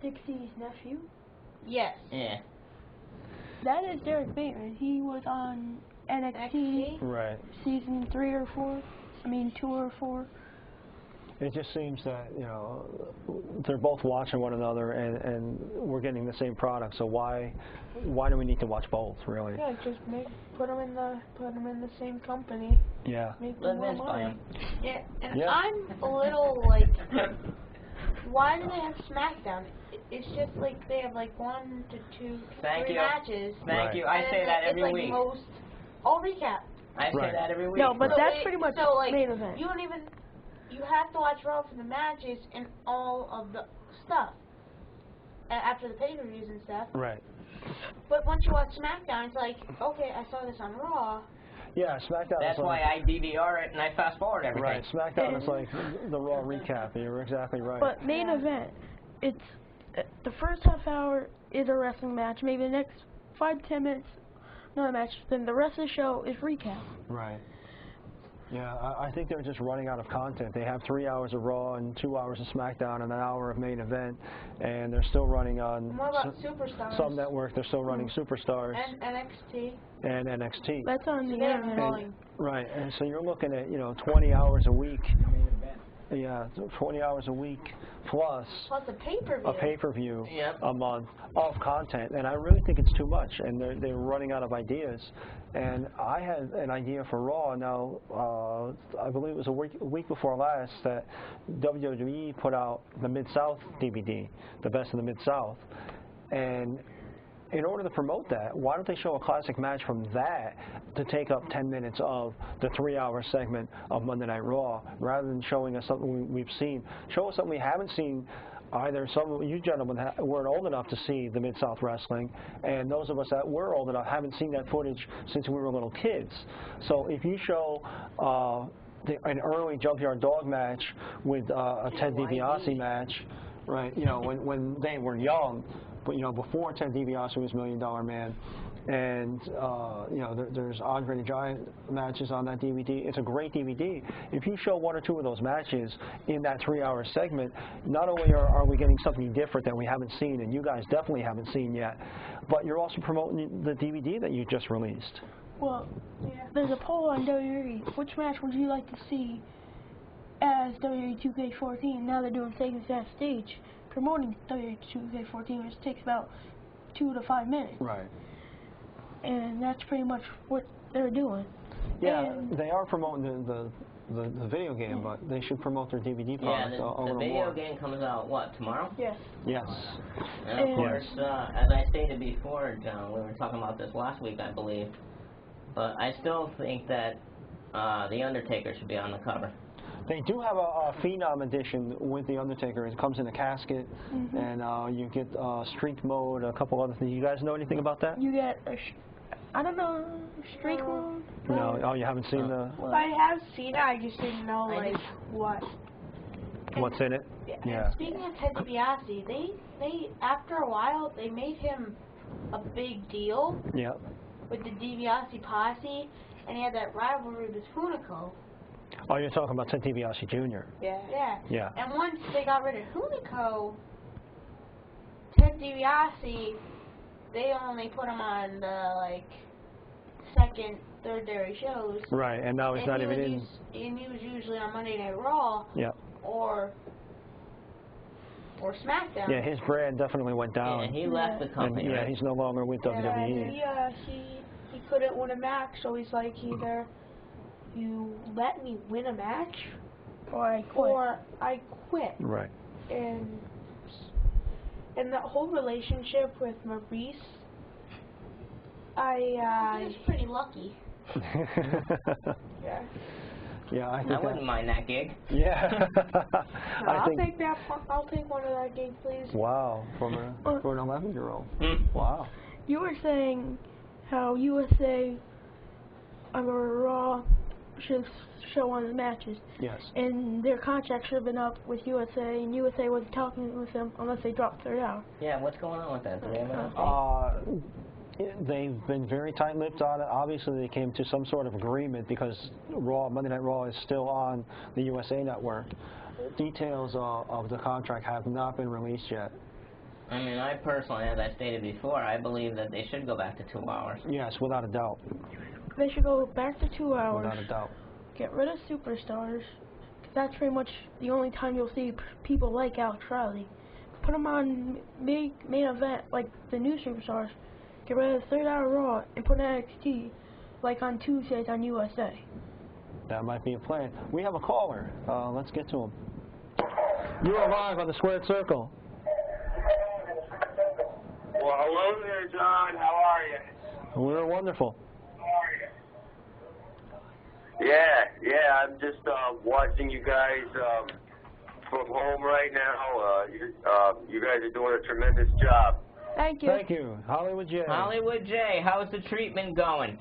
Speaker 2: Dixie's nephew.
Speaker 5: Yes.
Speaker 3: Yeah.
Speaker 2: That is Derek Bateman. He was on NXT
Speaker 1: Right.
Speaker 2: season 3 or 4. I mean 2 or 4.
Speaker 1: It just seems that, you know, they're both watching one another and we're getting the same product. So why do we need to watch both, really?
Speaker 5: Yeah, just put them in the same company.
Speaker 1: Yeah.
Speaker 5: Make
Speaker 3: Let
Speaker 5: them more
Speaker 3: Vince buy
Speaker 5: money.
Speaker 3: 'em.
Speaker 5: Yeah, and
Speaker 1: Yeah.
Speaker 5: I'm a little like, why do they have SmackDown? It's just like they have like 1 to 2,
Speaker 3: Thank
Speaker 5: 3
Speaker 3: you.
Speaker 5: matches.
Speaker 3: Thank
Speaker 1: Right.
Speaker 3: you. I
Speaker 5: and
Speaker 3: say
Speaker 5: it's
Speaker 3: that
Speaker 5: like,
Speaker 3: every
Speaker 5: it's
Speaker 3: week.
Speaker 5: like most. All recap.
Speaker 3: I say
Speaker 1: Right.
Speaker 3: that every week.
Speaker 2: No, but
Speaker 5: So
Speaker 2: that's
Speaker 5: they-
Speaker 2: pretty much
Speaker 5: so, like,
Speaker 2: main event.
Speaker 5: You don't even. You have to watch Raw for the matches and all of the stuff. After the pay-per-views and stuff.
Speaker 1: Right.
Speaker 5: But once you watch SmackDown, it's like, okay, I saw this on Raw.
Speaker 1: Yeah, SmackDown
Speaker 3: That's
Speaker 1: is
Speaker 3: why
Speaker 1: like...
Speaker 3: I DVR it and I fast forward everything.
Speaker 1: Right, SmackDown is like the Raw recap. You're exactly right.
Speaker 2: But main event, it's the first half hour is a wrestling match. Maybe the next 5 to 10 minutes, another match. Then the rest of the show is recap.
Speaker 1: Right. Yeah, I think they're just running out of content. They have 3 hours of Raw and 2 hours of SmackDown and an hour of main event, and they're still running on
Speaker 5: And what about Superstars?
Speaker 1: some network. They're still running Superstars
Speaker 5: And NXT.
Speaker 1: and NXT.
Speaker 2: That's on the
Speaker 5: So they have
Speaker 2: internet.
Speaker 5: volume.
Speaker 1: Right, and so you're looking at 20 hours a week. Yeah, 20 hours a week plus
Speaker 5: Plus a pay-per-view.
Speaker 1: a pay-per-view
Speaker 3: Yep.
Speaker 1: a month of content, and I really think it's too much, and they're running out of ideas. And I had an idea for Raw. Now, I believe it was a week before last that WWE put out the Mid-South DVD, the best of the Mid-South, and in order to promote that, why don't they show a classic match from that to take up 10 minutes of the 3-hour segment of Monday Night Raw, rather than showing us something we've seen? Show us something we haven't seen. Either some of you gentlemen weren't old enough to see the Mid-South wrestling, and those of us that were old enough haven't seen that footage since we were little kids. So if you show an early Junkyard Dog match with a Ted DiBiase match, right, when they were young, but before Ted DiBiase was $1 Million Man, and there's Andre the Giant matches on that DVD. It's a great DVD. If you show 1 or 2 of those matches in that 3-hour segment, not only are we getting something different that we haven't seen, and you guys definitely haven't seen yet, but you're also promoting the DVD that you just released.
Speaker 2: Well, there's a poll on WWE. Which match would you like to see as WWE 2K14? Now they're doing Sagan's Stage, promoting WWE 2K14, which takes about 2 to 5 minutes.
Speaker 1: Right.
Speaker 2: And that's pretty much what they're doing.
Speaker 1: Yeah,
Speaker 2: And
Speaker 1: they are promoting the video game, but they should promote their DVD
Speaker 3: Yeah,
Speaker 1: product
Speaker 3: the
Speaker 1: a little
Speaker 3: video
Speaker 1: more.
Speaker 3: game comes out, what, tomorrow?
Speaker 2: yes.
Speaker 1: Yes.
Speaker 3: And of
Speaker 2: And-
Speaker 3: course, as I stated before, John, we were talking about this last week, I believe, but I still think that The Undertaker should be on the cover.
Speaker 1: They do have a Phenom edition with The Undertaker. It comes in a casket, and you get streak mode, a couple other things. You guys know anything about that?
Speaker 2: You get I don't know, streak mode?
Speaker 1: No. Oh, you haven't seen the
Speaker 5: I have seen it, I just didn't know,
Speaker 3: I
Speaker 5: like, what.
Speaker 1: what's in it?
Speaker 5: Yeah.
Speaker 1: Yeah.
Speaker 4: Speaking of Ted DiBiase, they after a while they made him a big deal
Speaker 1: Yeah.
Speaker 4: with the DiBiase posse, and he had that rivalry with Hunico.
Speaker 1: Oh, you're talking about Ted DiBiase Jr.
Speaker 5: Yeah.
Speaker 4: Yeah.
Speaker 1: Yeah.
Speaker 4: And once they got rid of Hunico, Ted DiBiase, they only put him on the second, third-dairy shows.
Speaker 1: Right, and now he's
Speaker 4: And
Speaker 1: not
Speaker 4: he
Speaker 1: even
Speaker 4: was
Speaker 1: in.
Speaker 4: and he was usually on Monday Night Raw
Speaker 1: Yeah.
Speaker 4: or SmackDown.
Speaker 1: Yeah, his brand definitely went down.
Speaker 3: And he left the
Speaker 1: And,
Speaker 3: company,
Speaker 1: yeah,
Speaker 3: right?
Speaker 1: he's no longer with
Speaker 5: And
Speaker 1: WWE.
Speaker 5: he couldn't win a match, so he's like, either you let me win a match,
Speaker 2: Or I quit.
Speaker 5: or I quit.
Speaker 1: Right.
Speaker 5: And that whole relationship with Maurice,
Speaker 4: He was pretty lucky.
Speaker 5: yeah.
Speaker 1: Yeah, I think
Speaker 3: I wouldn't mind that gig.
Speaker 1: Yeah.
Speaker 5: I'll take that. I'll take one of that gig, please.
Speaker 1: Wow, for an 11-year-old. Wow.
Speaker 2: You were saying how USA or Raw should show on the matches.
Speaker 1: Yes.
Speaker 2: And their contract should have been up with USA, and USA wasn't talking with them unless they dropped third hour.
Speaker 3: Yeah, what's going on with that? Do we have an update?
Speaker 1: They've been very tight-lipped on it. Obviously, they came to some sort of agreement because Monday Night Raw is still on the USA Network. Details of the contract have not been released yet.
Speaker 3: I mean, I personally, as I stated before, I believe that they should go back to 2 hours.
Speaker 1: Yes, without a doubt.
Speaker 2: They should go back to 2 hours.
Speaker 1: Without a doubt.
Speaker 2: Get rid of superstars. 'Cause that's pretty much the only time you'll see people like Alex Riley. Put them on main event like the new superstars. Get rid of the 3rd hour Raw and put NXT like on Tuesdays on USA.
Speaker 1: That might be a plan. We have a caller. Let's get to him. You are live on the Squared Circle.
Speaker 6: Well, hello there, John. How are you?
Speaker 1: We're wonderful.
Speaker 6: Yeah. I'm just watching you guys from home right now. You guys are doing a tremendous job.
Speaker 2: Thank you.
Speaker 1: Thank you. Hollywood J.
Speaker 3: Hollywood J, how's the treatment going?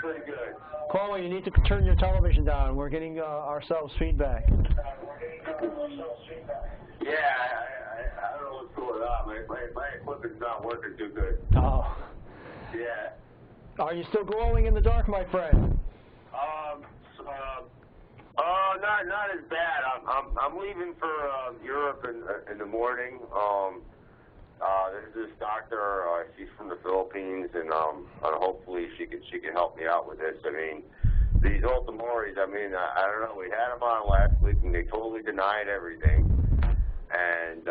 Speaker 6: Pretty good.
Speaker 1: Caller, you need to turn your television down. We're getting ourselves feedback.
Speaker 6: Yeah, I don't know what's going on. My equipment's not working too good.
Speaker 1: Oh.
Speaker 6: Yeah.
Speaker 1: Are you still glowing in the dark, my friend?
Speaker 6: Not as bad. I'm leaving for Europe in the morning. There's this doctor. She's from the Philippines, and hopefully she can help me out with this. I mean, these Ultimoris. I mean, I don't know. We had them on last week, and they totally denied everything. And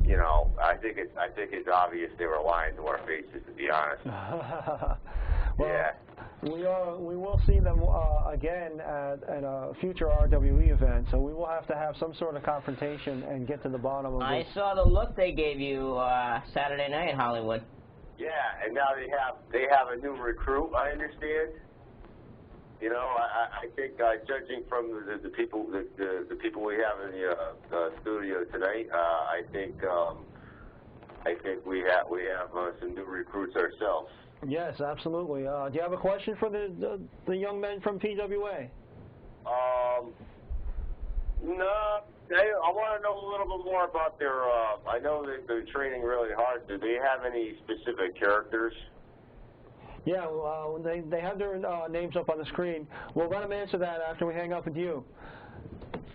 Speaker 6: you know, I think it's obvious they were lying to our faces, to be honest.
Speaker 1: Well,
Speaker 6: yeah.
Speaker 1: We will see them again at a future RWE event, so we will have to have some sort of confrontation and get to the bottom of
Speaker 3: I
Speaker 1: this.
Speaker 3: saw the look they gave you Saturday night, Hollywood.
Speaker 6: Yeah, and now they have a new recruit. I understand. You know, I think judging from the people we have in the studio tonight, I think we have some new recruits ourselves.
Speaker 1: Yes, absolutely. Do you have a question for the young men from PWA?
Speaker 6: No. I want to know a little bit more about their. I know that they're training really hard. Do they have any specific characters?
Speaker 1: Yeah, they have their names up on the screen. We'll let them answer that after we hang up with you.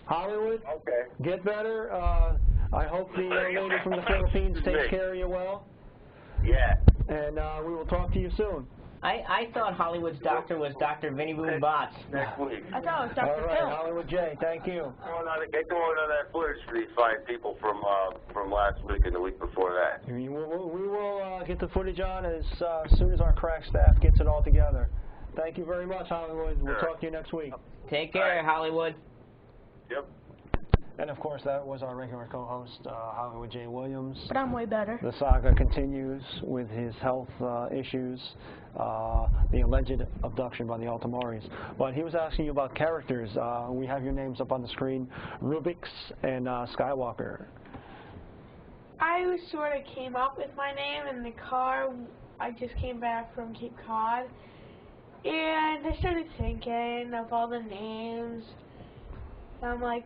Speaker 1: Hollywood,
Speaker 6: okay.
Speaker 1: Get better. I hope the young lady from the Philippines takes care of you well.
Speaker 6: Yeah.
Speaker 1: And we will talk to you soon.
Speaker 3: I thought Hollywood's doctor was Dr. Vinny Boom Bots.
Speaker 6: Next week.
Speaker 2: I thought it was Dr.
Speaker 1: All right,
Speaker 2: Phil.
Speaker 1: Hollywood J, thank you.
Speaker 6: Get going on that footage for these fine people from last week and the week before that.
Speaker 1: We will get the footage on as soon as our crack staff gets it all together. Thank you very much, Hollywood. We'll talk to you next week.
Speaker 3: Take care, Hollywood.
Speaker 6: Yep.
Speaker 1: And of course, that was our regular co-host, Hollywood J. Williams.
Speaker 2: But I'm way better.
Speaker 1: The saga continues with his health issues, the alleged abduction by the Ultimoris. But he was asking you about characters. We have your names up on the screen, Rubik's and Skywalker.
Speaker 5: I sort of came up with my name in the car. I just came back from Cape Cod, and I started thinking of all the names. And I'm like,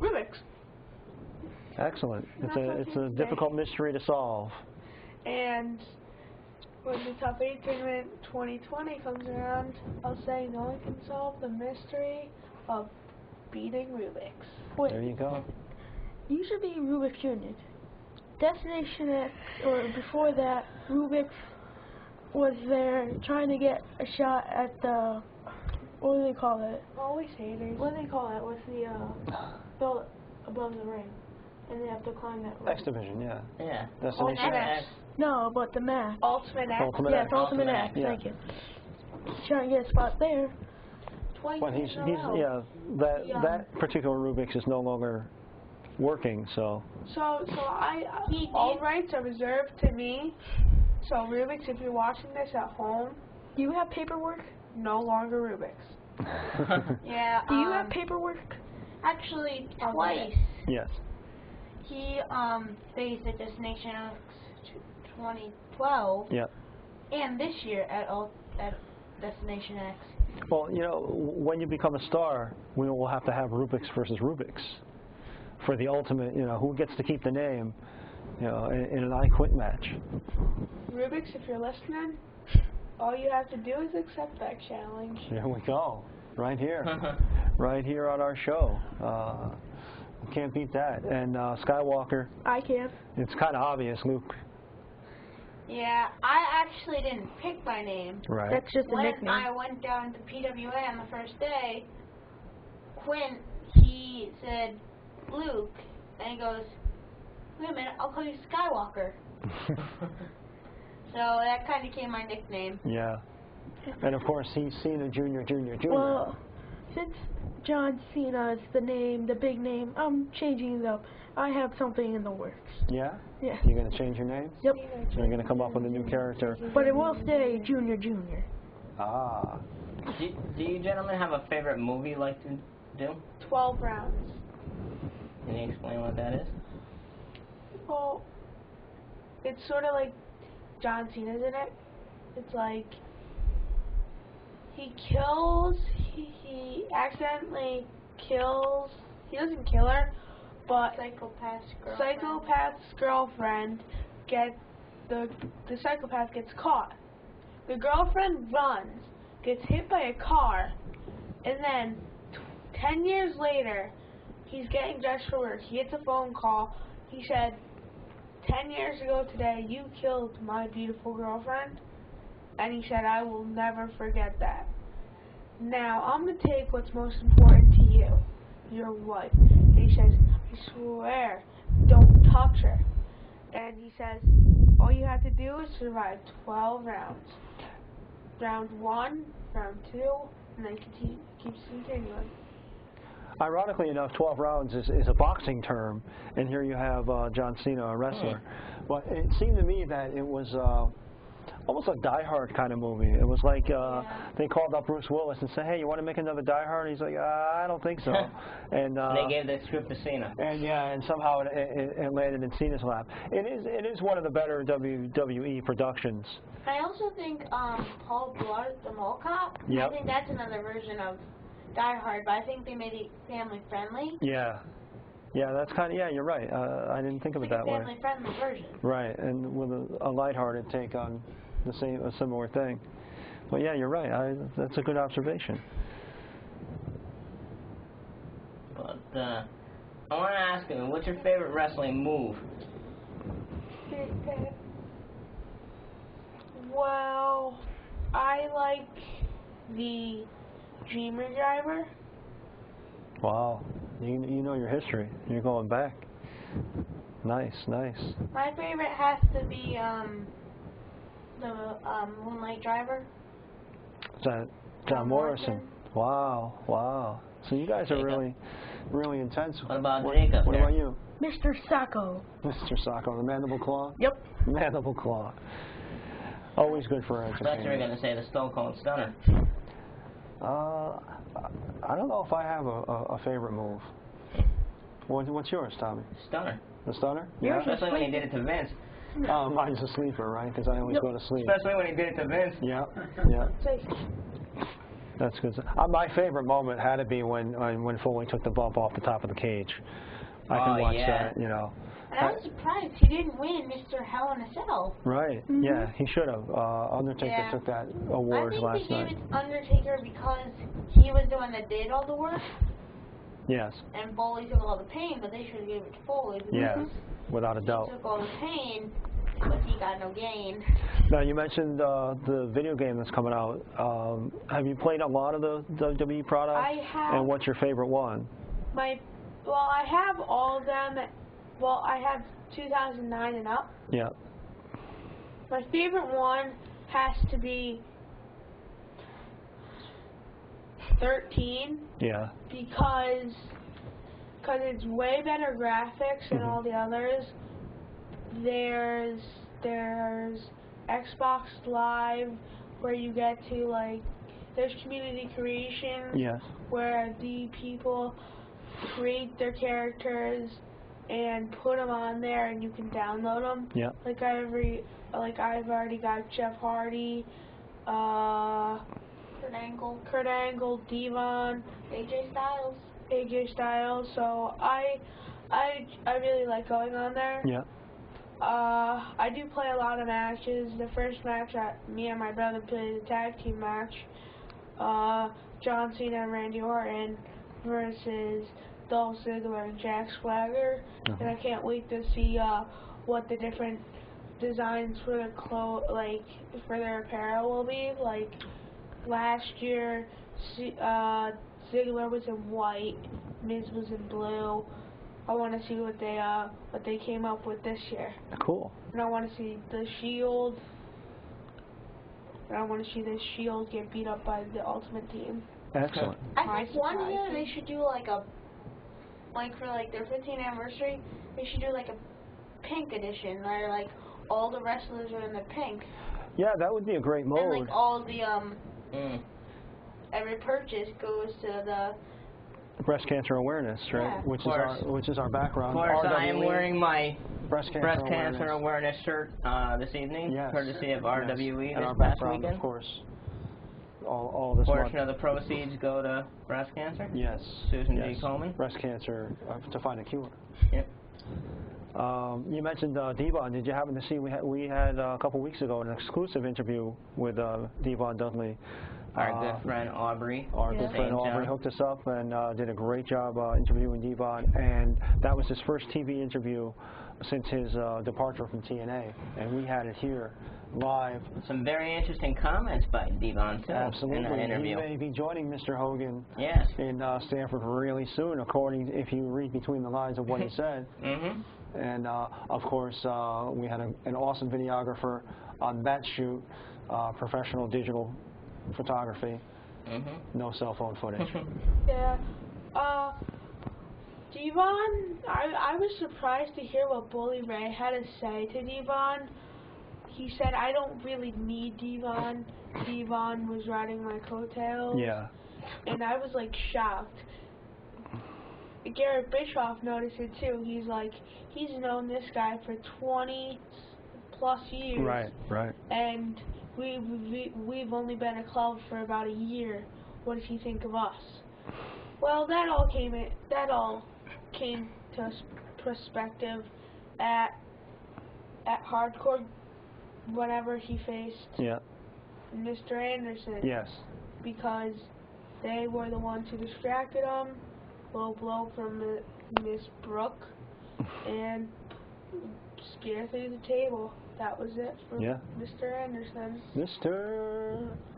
Speaker 5: Rubik's.
Speaker 1: Excellent. It's a difficult mystery to solve.
Speaker 5: And when the Top 8 Tournament 2020 comes around, I'll say no one can solve the mystery of beating Rubik's.
Speaker 2: Wait,
Speaker 1: There you go.
Speaker 2: you should be Rubik's Jr. Destination X, or before that, Rubik's was there trying to get a shot at the, what do they call it?
Speaker 5: Always haters.
Speaker 2: What do they call it? What's the belt above the ring? And they have to climb that ring.
Speaker 1: X Division, yeah.
Speaker 3: Yeah.
Speaker 1: Destination
Speaker 5: X.
Speaker 2: No, but the map.
Speaker 5: Ultimate X.
Speaker 1: Ultimate
Speaker 2: Yeah,
Speaker 1: X.
Speaker 2: it's Ultimate X,
Speaker 1: Yeah.
Speaker 2: thank you. He's trying to get a spot there.
Speaker 5: Twice
Speaker 1: But
Speaker 5: in a row.
Speaker 1: that particular Rubik's is no longer working, so.
Speaker 5: So all rights are reserved to me. So Rubik's, if you're watching this at home,
Speaker 2: Do you have paperwork?
Speaker 5: no longer Rubik's.
Speaker 4: Yeah.
Speaker 2: Do you have paperwork?
Speaker 4: Actually,
Speaker 5: I'll
Speaker 4: twice.
Speaker 1: Yes.
Speaker 4: He faced at Destination X 2012
Speaker 1: Yeah.
Speaker 4: and this year at Destination X.
Speaker 1: Well, you know, when you become a star, we will have to have Rubik's versus Rubik's for the ultimate, you know, who gets to keep the name, you know, in an I Quit match.
Speaker 5: Rubik's, if you're listening, all you have to do is accept that challenge.
Speaker 1: There we go. Right here. Right here on our show. Can't beat that. And Skywalker,
Speaker 2: I can.
Speaker 1: it's kind of obvious, Luke.
Speaker 4: Yeah, I actually didn't pick my name.
Speaker 1: Right.
Speaker 2: That's just a
Speaker 4: When
Speaker 2: nickname.
Speaker 4: I went down to PWA on the first day, Quinn, he said, Luke, and he goes, wait a minute, I'll call you Skywalker. So that kind of became my nickname.
Speaker 1: Yeah. And of course, he's Cena Jr.
Speaker 2: Well, since John Cena is the name, the big name, I'm changing it up. I have something in the works.
Speaker 1: Yeah?
Speaker 2: Yeah.
Speaker 1: You're going to change your name?
Speaker 2: Yep.
Speaker 1: You're going to come up with a new character?
Speaker 2: But it will stay Junior.
Speaker 1: Ah.
Speaker 3: Do you gentlemen have a favorite movie you like to do?
Speaker 5: 12 rounds.
Speaker 3: Can you explain what that is?
Speaker 5: Well, it's sort of like John Cena's in it. It's like he accidentally kills, he doesn't kill her, but psychopath's girlfriend the psychopath gets caught. The girlfriend runs, gets hit by a car, and then 10 years later, he's getting dressed for work. He gets a phone call. He said, 10 years ago today, you killed my beautiful girlfriend. And he said, I will never forget that. Now, I'm going to take what's most important to you, your wife. And he says, I swear, don't touch her. And he says, all you have to do is survive 12 rounds. Round 1, round 2, and then keeps continuing.
Speaker 1: Ironically enough, 12 rounds is a boxing term, and here you have John Cena, a wrestler. But it seemed to me that it was almost a Die Hard kind of movie. It was like they called up Bruce Willis and said, hey, you want to make another Die Hard? And he's like, I don't think so. And
Speaker 3: they gave the script to Cena.
Speaker 1: And somehow it landed in Cena's lap. It is one of the better WWE productions.
Speaker 4: I also think Paul Blart, the Mall Cop,
Speaker 1: Yep.
Speaker 4: I think that's another version of Die Hard, but I think they made it family friendly.
Speaker 1: Yeah. Yeah, that's kind of, you're right. I didn't think of it that way.
Speaker 4: Family friendly version.
Speaker 1: Right, and with a lighthearted take on a similar thing. But yeah, you're right. That's a good observation.
Speaker 3: But I want to ask you, what's your favorite wrestling move?
Speaker 5: Well, I like the Dreamer Driver.
Speaker 1: Wow, you know your history. You're going back. Nice, nice.
Speaker 4: My favorite has to be the Moonlight Driver.
Speaker 1: Is that John Morrison? Wow, wow. So you guys are really, really intense.
Speaker 3: What about Jacob?
Speaker 1: What about you?
Speaker 2: Mr. Sacco.
Speaker 1: Mr. Sacco, the Mandible Claw?
Speaker 2: Yep.
Speaker 1: Mandible Claw. Always good for
Speaker 3: I thought
Speaker 1: entertainment.
Speaker 3: you were going to say the Stone Cold Stunner.
Speaker 1: I don't know if I have a favorite move. What's yours, Tommy?
Speaker 3: Stunner.
Speaker 1: The stunner?
Speaker 2: Yours
Speaker 1: Yeah.
Speaker 3: Especially when he did it to Vince.
Speaker 1: Mine's a sleeper, right? Because I always go to sleep.
Speaker 3: Especially when he did it to Vince.
Speaker 1: Yeah, yeah. That's good. My favorite moment had to be when Foley took the bump off the top of the cage. I can watch that, you know.
Speaker 4: And I was surprised he didn't win Mr. Hell in a Cell.
Speaker 1: Right. Yeah, he should have. Undertaker took that award last
Speaker 4: I think they
Speaker 1: night.
Speaker 4: gave it to Undertaker because he was the one that did all the work,
Speaker 1: Yes.
Speaker 4: and Foley took all the pain, but they should have given it to Foley. Because
Speaker 1: Yeah, without a
Speaker 4: he
Speaker 1: doubt.
Speaker 4: took all the pain, but he got no gain.
Speaker 1: Now, you mentioned the video game that's coming out. Have you played a lot of the WWE products?
Speaker 5: I have.
Speaker 1: And what's your favorite one?
Speaker 5: I have all of them. Well, I have 2009 and up.
Speaker 1: Yeah.
Speaker 5: My favorite one has to be 13.
Speaker 1: Yeah.
Speaker 5: Because it's way better graphics than all the others. There's Xbox Live, where you get to like, there's community creation,
Speaker 1: Yes.
Speaker 5: where the people create their characters and put them on there, and you can download them.
Speaker 1: Yeah.
Speaker 5: Like I've already got Jeff Hardy, Kurt Angle, Devon, AJ Styles. So I really like going on there.
Speaker 1: Yeah.
Speaker 5: I do play a lot of matches. The first match, me and my brother played a tag team match. John Cena and Randy Orton versus Dolph Ziggler and Jack Swagger. And I can't wait to see what the different designs for their for their apparel will be. Like last year, Ziggler was in white, Miz was in blue. I want to see what they came up with this year.
Speaker 1: Cool.
Speaker 5: And I want to see the Shield. And I want to see the Shield get beat up by the Ultimate Team.
Speaker 1: Excellent.
Speaker 4: I think one year they should do like for their 15th anniversary, they should do like a pink edition where like all the wrestlers are in the pink.
Speaker 1: Yeah, that would be a great mode.
Speaker 4: And like all the every purchase goes to the
Speaker 1: breast cancer awareness, right?
Speaker 4: Yeah.
Speaker 1: Which is our background.
Speaker 3: Of course, I am
Speaker 1: RWE,
Speaker 3: wearing my
Speaker 1: breast
Speaker 3: cancer awareness shirt this evening,
Speaker 1: Yes.
Speaker 3: courtesy of RWE
Speaker 1: And our
Speaker 3: this past
Speaker 1: background,
Speaker 3: weekend.
Speaker 1: of course. All this
Speaker 3: Portion
Speaker 1: month.
Speaker 3: of the proceeds go to breast cancer.
Speaker 1: Yes.
Speaker 3: Susan
Speaker 1: yes.
Speaker 3: G. Komen.
Speaker 1: Breast cancer to find a cure.
Speaker 3: Yep.
Speaker 1: You mentioned Devon. Did you happen to see we had a couple weeks ago an exclusive interview with Devon Dudley.
Speaker 3: Our good friend Aubrey.
Speaker 1: Our good friend Aubrey hooked us up and did a great job interviewing Devon, and that was his first TV interview since his departure from TNA, and we had it here live.
Speaker 3: Some very interesting comments by Devon too.
Speaker 1: Absolutely.
Speaker 3: In that interview.
Speaker 1: He may be joining Mr. Hogan
Speaker 3: Yes.
Speaker 1: in Stanford really soon, according if you read between the lines of what he said. And of course, we had an awesome videographer on that shoot, professional digital photography, no cell phone footage.
Speaker 5: Yeah. Devon, I was surprised to hear what Bully Ray had to say to Devon. He said, I don't really need Devon. Devon was riding my coattails.
Speaker 1: Yeah.
Speaker 5: And I was like shocked. Garrett Bischoff noticed it too. He's like, he's known this guy for 20 plus years.
Speaker 1: Right, right.
Speaker 5: And we've only been a club for about a year. What does he think of us? Well, that all came to perspective at Hardcore whenever he faced Mr. Anderson.
Speaker 1: Yes.
Speaker 5: Because they were the ones who distracted him. Low blow from Miss Brooke and spear through the table. That was it for Mr. Anderson.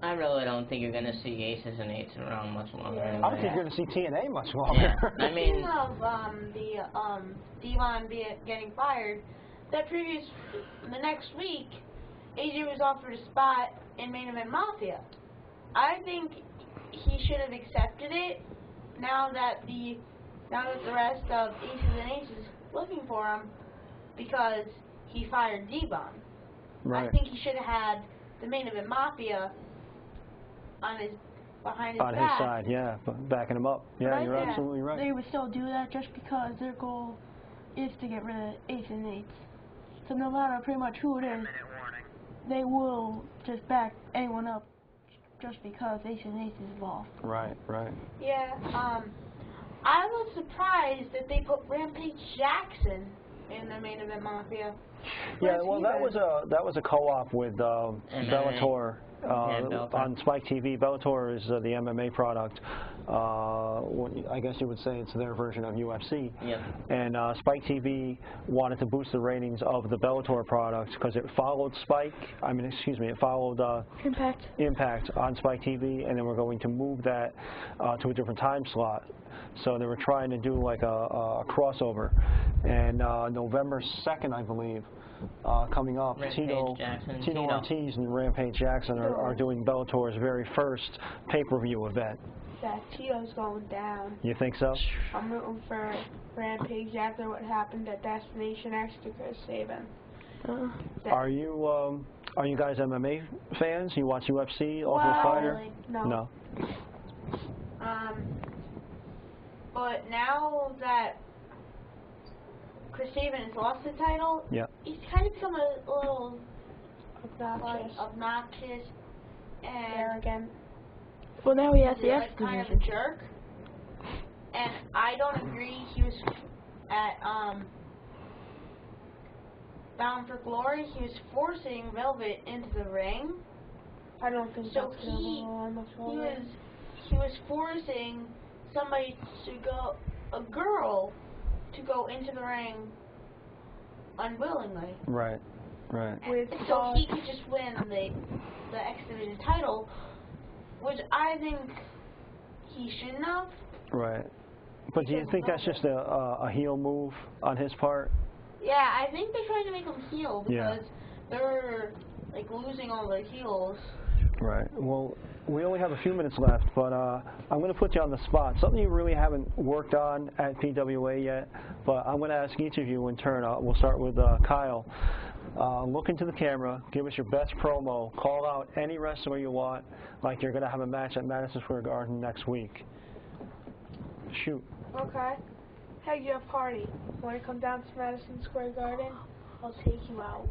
Speaker 3: I really don't think you're going to see aces and eights around much longer.
Speaker 1: I
Speaker 3: Anyway.
Speaker 1: don't think you're going to see TNA much longer.
Speaker 3: Yeah. I mean,
Speaker 4: speaking of Devon getting fired, the next week, AJ was offered a spot in Main Event Mafia. I think he should have accepted it. Now that the rest of Aces and Aces looking for him, because he fired Devon.
Speaker 1: Right.
Speaker 4: I think he should have had the Main Event Mafia behind his back.
Speaker 1: On his side, yeah, backing him up. Yeah, you're absolutely right.
Speaker 2: They would still do that just because their goal is to get rid of Aces and Eights. So no matter pretty much who it is, they will just back anyone up just because Aces and Eights is involved.
Speaker 1: Right, right.
Speaker 4: Yeah, I was surprised that they put Rampage Jackson in the Main Event Mafia.
Speaker 1: Yeah, well, that was a co-op with Bellator on Spike TV. Bellator is the MMA product. I guess you would say it's their version of UFC.
Speaker 3: Yep.
Speaker 1: And Spike TV wanted to boost the ratings of the Bellator product because it followed it followed Impact on Spike TV, and then we're going to move that to a different time slot. So they were trying to do like a crossover. And November 2nd, I believe, coming up, Tito Ortiz and Rampage Jackson are doing Bellator's very first pay-per-view event.
Speaker 5: Yeah, Tito's going down.
Speaker 1: You think so?
Speaker 5: I'm rooting for Rampage after what happened at Destination X to go save him.
Speaker 1: Are you Are you guys MMA fans? You watch UFC, Ultimate
Speaker 4: Well,
Speaker 1: Fighter?
Speaker 4: really,
Speaker 1: No.
Speaker 4: But now that Chris Sabin has lost the title,
Speaker 1: Yeah.
Speaker 4: he's kind of become a little
Speaker 5: Obnoxious.
Speaker 4: and
Speaker 5: Arrogant.
Speaker 2: Well, now he has the
Speaker 4: he's
Speaker 2: X
Speaker 4: like kind of a
Speaker 2: division.
Speaker 4: jerk. And I don't agree. He was at Bound for Glory. He was forcing Velvet into the ring.
Speaker 5: I don't think
Speaker 4: So
Speaker 5: that's doable on the floor.
Speaker 4: He was forcing somebody to go, a girl, to go into the ring unwillingly.
Speaker 1: Right. Right.
Speaker 5: With
Speaker 4: So he could just win the X Division title, which I think he shouldn't have.
Speaker 1: Right. But do you think that's just a heel move on his part?
Speaker 4: Yeah, I think they're trying to make him heel
Speaker 1: Yeah.
Speaker 4: because they're like losing all their heels.
Speaker 1: Right. Well, we only have a few minutes left, but I'm going to put you on the spot. Something you really haven't worked on at PWA yet, but I'm going to ask each of you in turn. We'll start with Kyle. Look into the camera, give us your best promo, call out any wrestler you want, like you're going to have a match at Madison Square Garden next week. Shoot.
Speaker 5: Okay. Hey, you have party. Want to come down to Madison Square Garden? I'll take you out.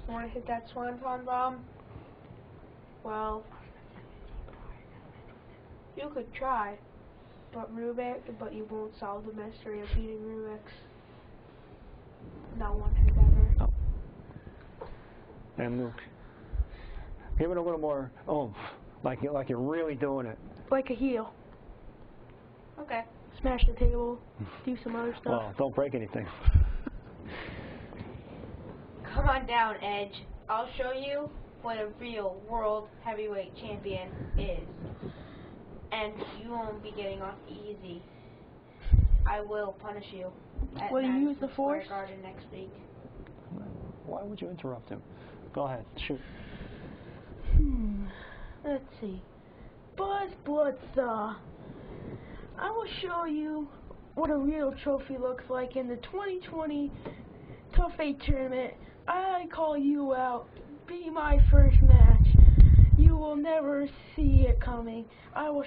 Speaker 5: Want to hit that swanton bomb? Well, you could try, but you won't solve the mystery of beating Rubik's. No one has ever.
Speaker 1: Oh. And Luke, give it a little more oomph, like you're really doing it.
Speaker 2: Like a heel.
Speaker 4: Okay.
Speaker 2: Smash the table. Do some other stuff.
Speaker 1: Well, don't break anything.
Speaker 4: Come on down, Edge. I'll show you what a real world heavyweight champion is. And you won't be getting off easy. I will punish you at
Speaker 2: Will you
Speaker 4: Madison
Speaker 2: use the
Speaker 4: Square
Speaker 2: force?
Speaker 4: Garden next week.
Speaker 1: Why would you interrupt him? Go ahead, shoot.
Speaker 2: Let's see. Buzz Bloodsaw. I will show you what a real trophy looks like in the 2020 Tough 8 tournament. I call you out. Be my first match. You will never see it coming. I will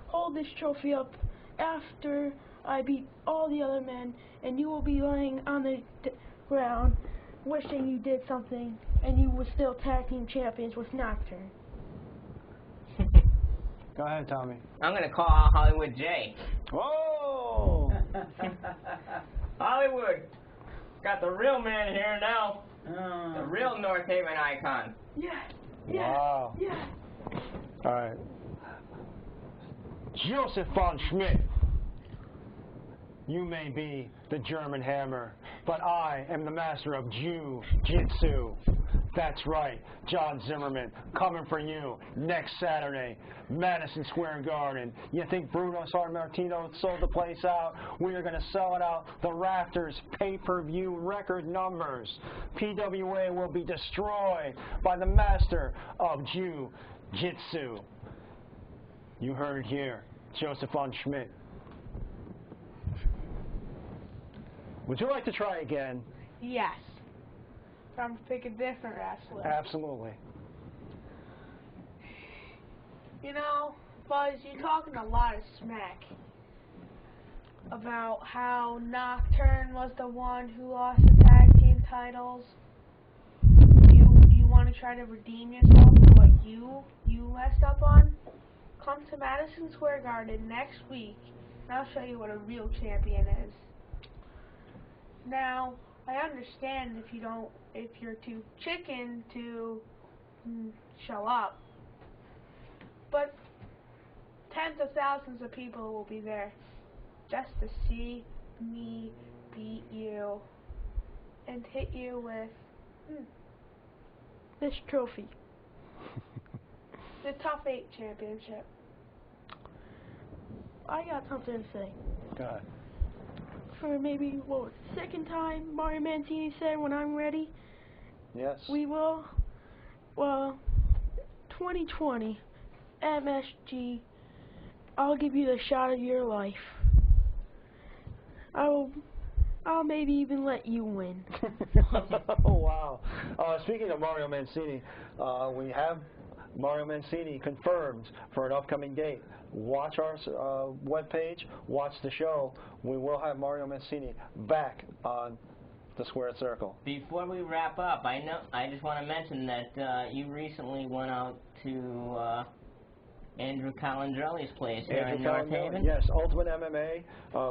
Speaker 2: hold this trophy up after I beat all the other men, and you will be lying on the ground wishing you did something, and you were still tag team champions with Nocturne.
Speaker 1: Go ahead, Tommy.
Speaker 3: I'm gonna call out Hollywood J.
Speaker 1: Whoa!
Speaker 3: Hollywood! Got the real man here now. The real North Haven icon.
Speaker 2: Yeah.
Speaker 1: Wow.
Speaker 2: Yeah.
Speaker 1: All right. Joseph von Schmidt. You may be the German hammer, but I am the master of Jiu-Jitsu. That's right, John Zimmerman, coming for you next Saturday, Madison Square Garden. You think Bruno Sammartino sold the place out? We are going to sell it out. The Rafters pay-per-view record numbers. PWA will be destroyed by the master of Jiu-Jitsu. You heard it here, Joseph von Schmidt. Would you like to try again?
Speaker 5: Yes. Time to pick a different wrestler.
Speaker 1: Absolutely.
Speaker 5: You know, Buzz, you're talking a lot of smack about how Nocturne was the one who lost the tag team titles. You want to try to redeem yourself for what you messed up on? Come to Madison Square Garden next week, and I'll show you what a real champion is. Now, I understand if you're too chicken to show up, but tens of thousands of people will be there just to see me beat you and hit you with
Speaker 2: This trophy.
Speaker 5: the Tough 8 Championship.
Speaker 2: I got something to say.
Speaker 1: Go ahead.
Speaker 2: For maybe, second time Mario Mancini said, when I'm ready,
Speaker 1: Yes.
Speaker 2: we will, 2020, MSG, I'll give you the shot of your life. I will I'll maybe even let you win.
Speaker 1: Oh, wow. Speaking of Mario Mancini, we have Mario Mancini confirmed for an upcoming date. Watch our webpage, watch the show. We will have Mario Mancini back on the Squared Circle.
Speaker 3: Before we wrap up, I just want to mention that you recently went out to Andrew Calandrelli's place here in North Haven.
Speaker 1: Yes, Ultimate MMA.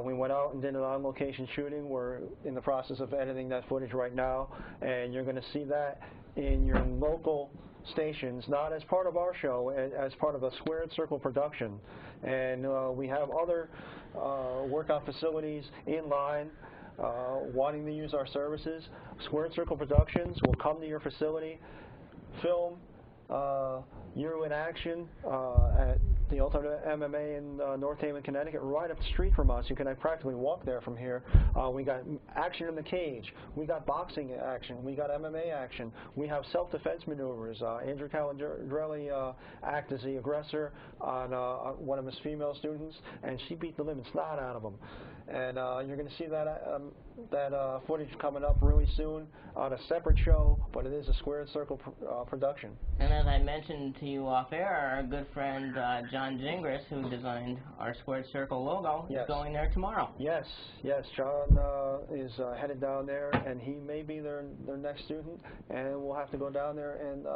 Speaker 1: We went out and did an on-location shooting. We're in the process of editing that footage right now, and you're going to see that in your local stations, not as part of our show, as part of a Squared Circle production. And we have other workout facilities in line wanting to use our services. Squared Circle Productions will come to your facility, film you in action at the Ultimate MMA in North Haven, Connecticut, right up the street from us. You can practically walk there from here. We got action in the cage. We got boxing action. We got MMA action. We have self-defense maneuvers. Andrew Calandrelli acted as the aggressor on one of his female students, and she beat the living snot out of him. And you're going to see that footage coming up really soon on a separate show, but it is a Squared Circle production.
Speaker 3: And as I mentioned to you off air, our good friend John Gingras, who designed our Squared Circle logo, is going there tomorrow.
Speaker 1: Yes, John is headed down there, and he may be their next student, and we'll have to go down there and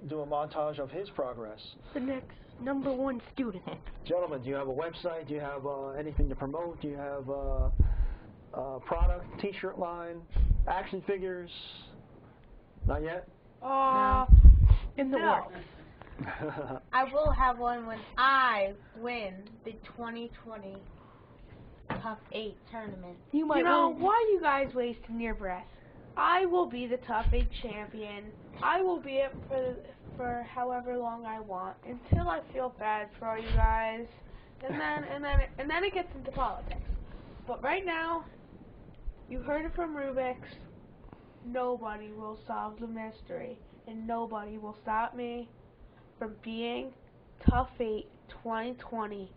Speaker 1: do a montage of his progress.
Speaker 2: The next #1 student.
Speaker 1: Gentlemen, do you have a website? Do you have anything to promote? Do you have product, t-shirt line, action figures? Not yet?
Speaker 2: In the works.
Speaker 4: I will have one when I win the 2020 Top 8 tournament.
Speaker 2: You might
Speaker 5: why are you guys wasting your breath? I will be the Top 8 champion. I will be it for however long I want until I feel bad for you guys, and then it gets into politics. But right now, you heard it from Rubik's. Nobody will solve the mystery, and nobody will stop me from being Top 8 2020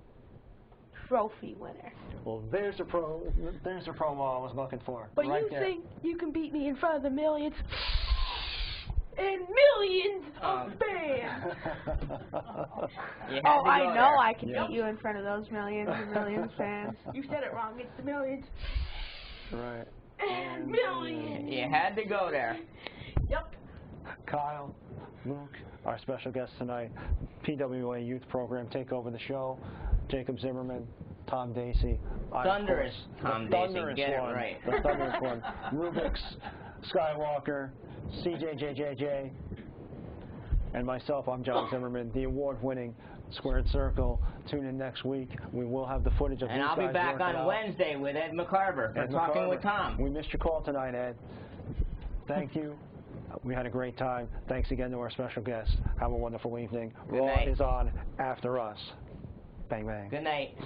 Speaker 5: trophy winner.
Speaker 1: Well, there's the promo I was looking for.
Speaker 2: But
Speaker 1: right
Speaker 2: you
Speaker 1: there.
Speaker 2: think you can beat me in front of the millions and millions of fans?
Speaker 5: I know I can beat you in front of those millions and millions of fans.
Speaker 2: You said it wrong. It's the millions.
Speaker 1: Right.
Speaker 2: And millions.
Speaker 3: You had to go there.
Speaker 2: Yep.
Speaker 1: Kyle, Luke, our special guest tonight, PWA Youth Program, take over the show. Jacob Zimmerman, Tom Dacey.
Speaker 3: Thunderous Tom Dacey, get it right.
Speaker 1: The thunderous one. Rubik's, Skywalker, CJJJJ, and myself, I'm John Zimmerman, the award-winning Squared Circle. Tune in next week. We will have the footage of these guys.
Speaker 3: And I'll be back on Wednesday with Ed McCarver for Talking with Tom.
Speaker 1: We missed your call tonight, Ed. Thank you. We had a great time. Thanks again to our special guest. Have a wonderful evening. Raw is on after us. Bang, bang.
Speaker 3: Good night.